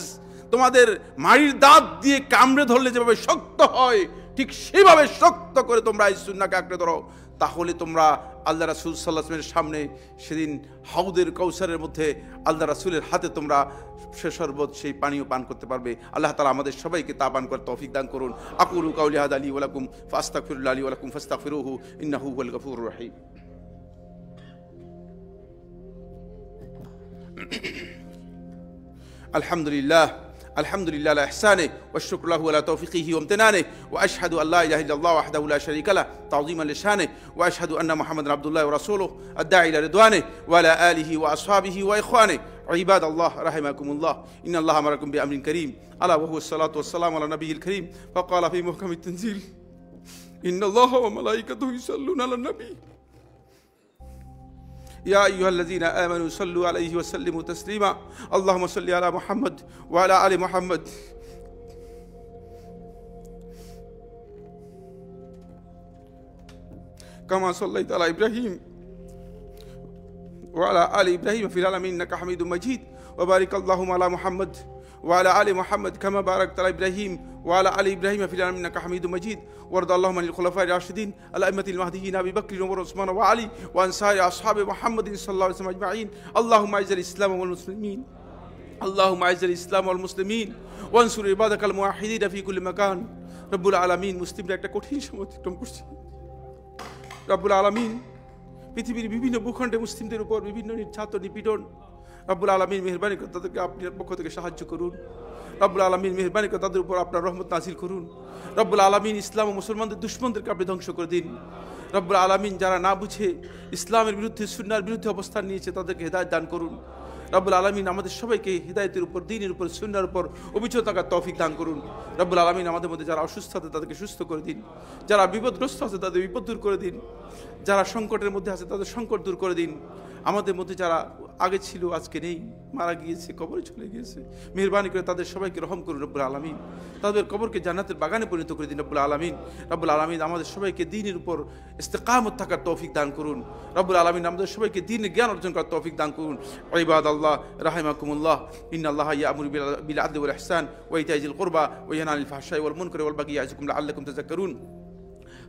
তোমাদের মাড়ির দাঁত দিয়ে কামড়ে ধরলে যেভাবে শক্ত হয়, ঠিক সেভাবে শক্ত করে তোমরা এই সুন্নাহকে আঁকড়ে ধরো। তাহলে তোমরা আল্লাহ রাসূল সাল্লাল্লাহু আলাইহি ওয়াসাল্লামের সামনে সেদিন হাউদের কাউসারের মধ্যে আল্লাহ রাসূলের হাতে তোমরা সে শরবত, সেই পানীয় পান করতে পারবে। আল্লাহ তাআলা আমাদের সবাইকে তা পান করার তৌফিক দান করুন। আকুলু কাউলি হাযা লি ওয়া লাকুম ফাস্তাগফিরুল্লাহ লি ওয়া লাকুম ফাস্তাগফিরুহু ইন্নাহু হুয়াল গফুরুর রহিম। আলহামদুলিল্লাহ আলহামদুলিল্লাহ আলা ইহসানিহি ওয়া শুকরু লাহু আলা তাওফীকিহি ওয়া ইমতিনানিহি ওয়া আশহাদু আল লা ইলাহা ইল্লাল্লাহ ওয়াহদাহু লা শারীকা লাহু তা'যীমান লিশানিহি ওয়া আশহাদু আন্না মুহাম্মাদান আবদুল্লাহি ওয়া রাসূলুহু আদ-দাঈ ইলা রিদওয়ানিহি ওয়া আলা আলিহি ওয়া আসহাবিহি ওয়া ইখওয়ানিহি ইবাদাল্লাহ রাহিমাকুমুল্লাহ ইন্নাল্লাহা আমারাকুম বিআমরিন কারীম আলা ওয়া হুয়া আসসালাতু ওয়াসসালামু আলা নাবিয়্যিল কারীম ফাকালা ফি মুহকামিত তানজিল ইন্নাল্লাহা ওয়া মালাইকাতাহু ইউসাল্লুনা আলান নাবী يا أيها الذين آمنوا صلوا عليه وسلموا تسليما اللهم صل على محمد وعلى آل محمد كما صليت على إبراهيم وعلى آل إبراهيم في العالمين إنك حميد مجيد وبارك اللهم على محمد وعلى آل محمد كما باركت على إبراهيم وعلى آل إبراهيم في العالمين إنك حميد مجيد وارض اللهم عن الخلفاء الراشدين الأئمة المهديين أبي بكر وعمر وعثمان وعلي وعن سائر أصحاب محمد صلى الله عليه وسلم أجمعين اللهم أعز الإسلام والمسلمين اللهم أعز الإسلام والمسلمين وانصر عبادك الموحدين في كل مكان رب العالمين মুসলিমরা একটা কঠিন সময় অতিক্রম করছে রব্বুল আলামিন পৃথিবীর বিভিন্ন ভূখণ্ডে মুসলিমদের উপর বিভিন্ন নির্যাতন নিপীড়ন রব্বুল আলামিন মেহেরবানি করে তাদেরকে আপনার পক্ষ থেকে সাহায্য করুন রব্বুল আলামিন মেহেরবানি করে তাদের উপর আপনার রহমত নাজিল করুন রব্বুল আলামিন ইসলাম ও মুসলমানদের দুশমনদেরকে আপনি ধ্বংস করে দিন রব্বুল আলামিন যারা না বুঝে ইসলামের বিরুদ্ধে সুন্নাহর বিরুদ্ধে অবস্থান নিয়েছে তাদেরকে হেদায়েত দান করুন রব্বুল আলামিন আমাদের সবাইকে হিদায়াতের উপর দ্বীনের উপর সুন্নাহর উপর অবিচল থাকার তৌফিক দান করুন রব্বুল আলামিন আমাদের মধ্যে যারা অসুস্থ আছে তাদেরকে সুস্থ করে দিন যারা বিপদগ্রস্ত আছে তাদের বিপদ দূর করে দিন যারা সংকটের মধ্যে আছে তাদের সংকট দূর করে দিন আমাদের মধ্যে যারা আগে ছিল আজকে নেই মারা গিয়েছে কবরে চলে গিয়েছে মেহেরবানি করে তাদের সবাইকে রহম করুন রব্বুল আলামিন তাদের কবরকে জান্নাতের বাগানে পরিণত করে দিন রব্বুল আলামিন আমাদের সবাইকে দ্বীনের উপর ইস্তেকামত থাকার তৌফিক দান করুন রব্বুল আলামিন আমাদের সবাইকে দ্বীনের জ্ঞান অর্জন করার তৌফিক দান করুন ইবাদাল্লাহ রাহিমাকুমুল্লাহ ইন্নাল্লাহা ইয়া'মুরু বিল আদলি ওয়াল ইহসান ওয়া ইতা'i যিল কুরবা ওয়া ইয়ানহা আনিল ফাহশাই ওয়াল মুনকারি ওয়াল বাগyi ইয়া'iযুকুম লা'আল্লাকুম তাযাক্কারুন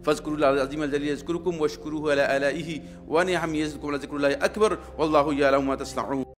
فاذكروا الله العظيم الجليل يذكركم واشكروه على آلائه ونعمه يزدكم ولذكر الله أكبر والله يعلم ما تصنعون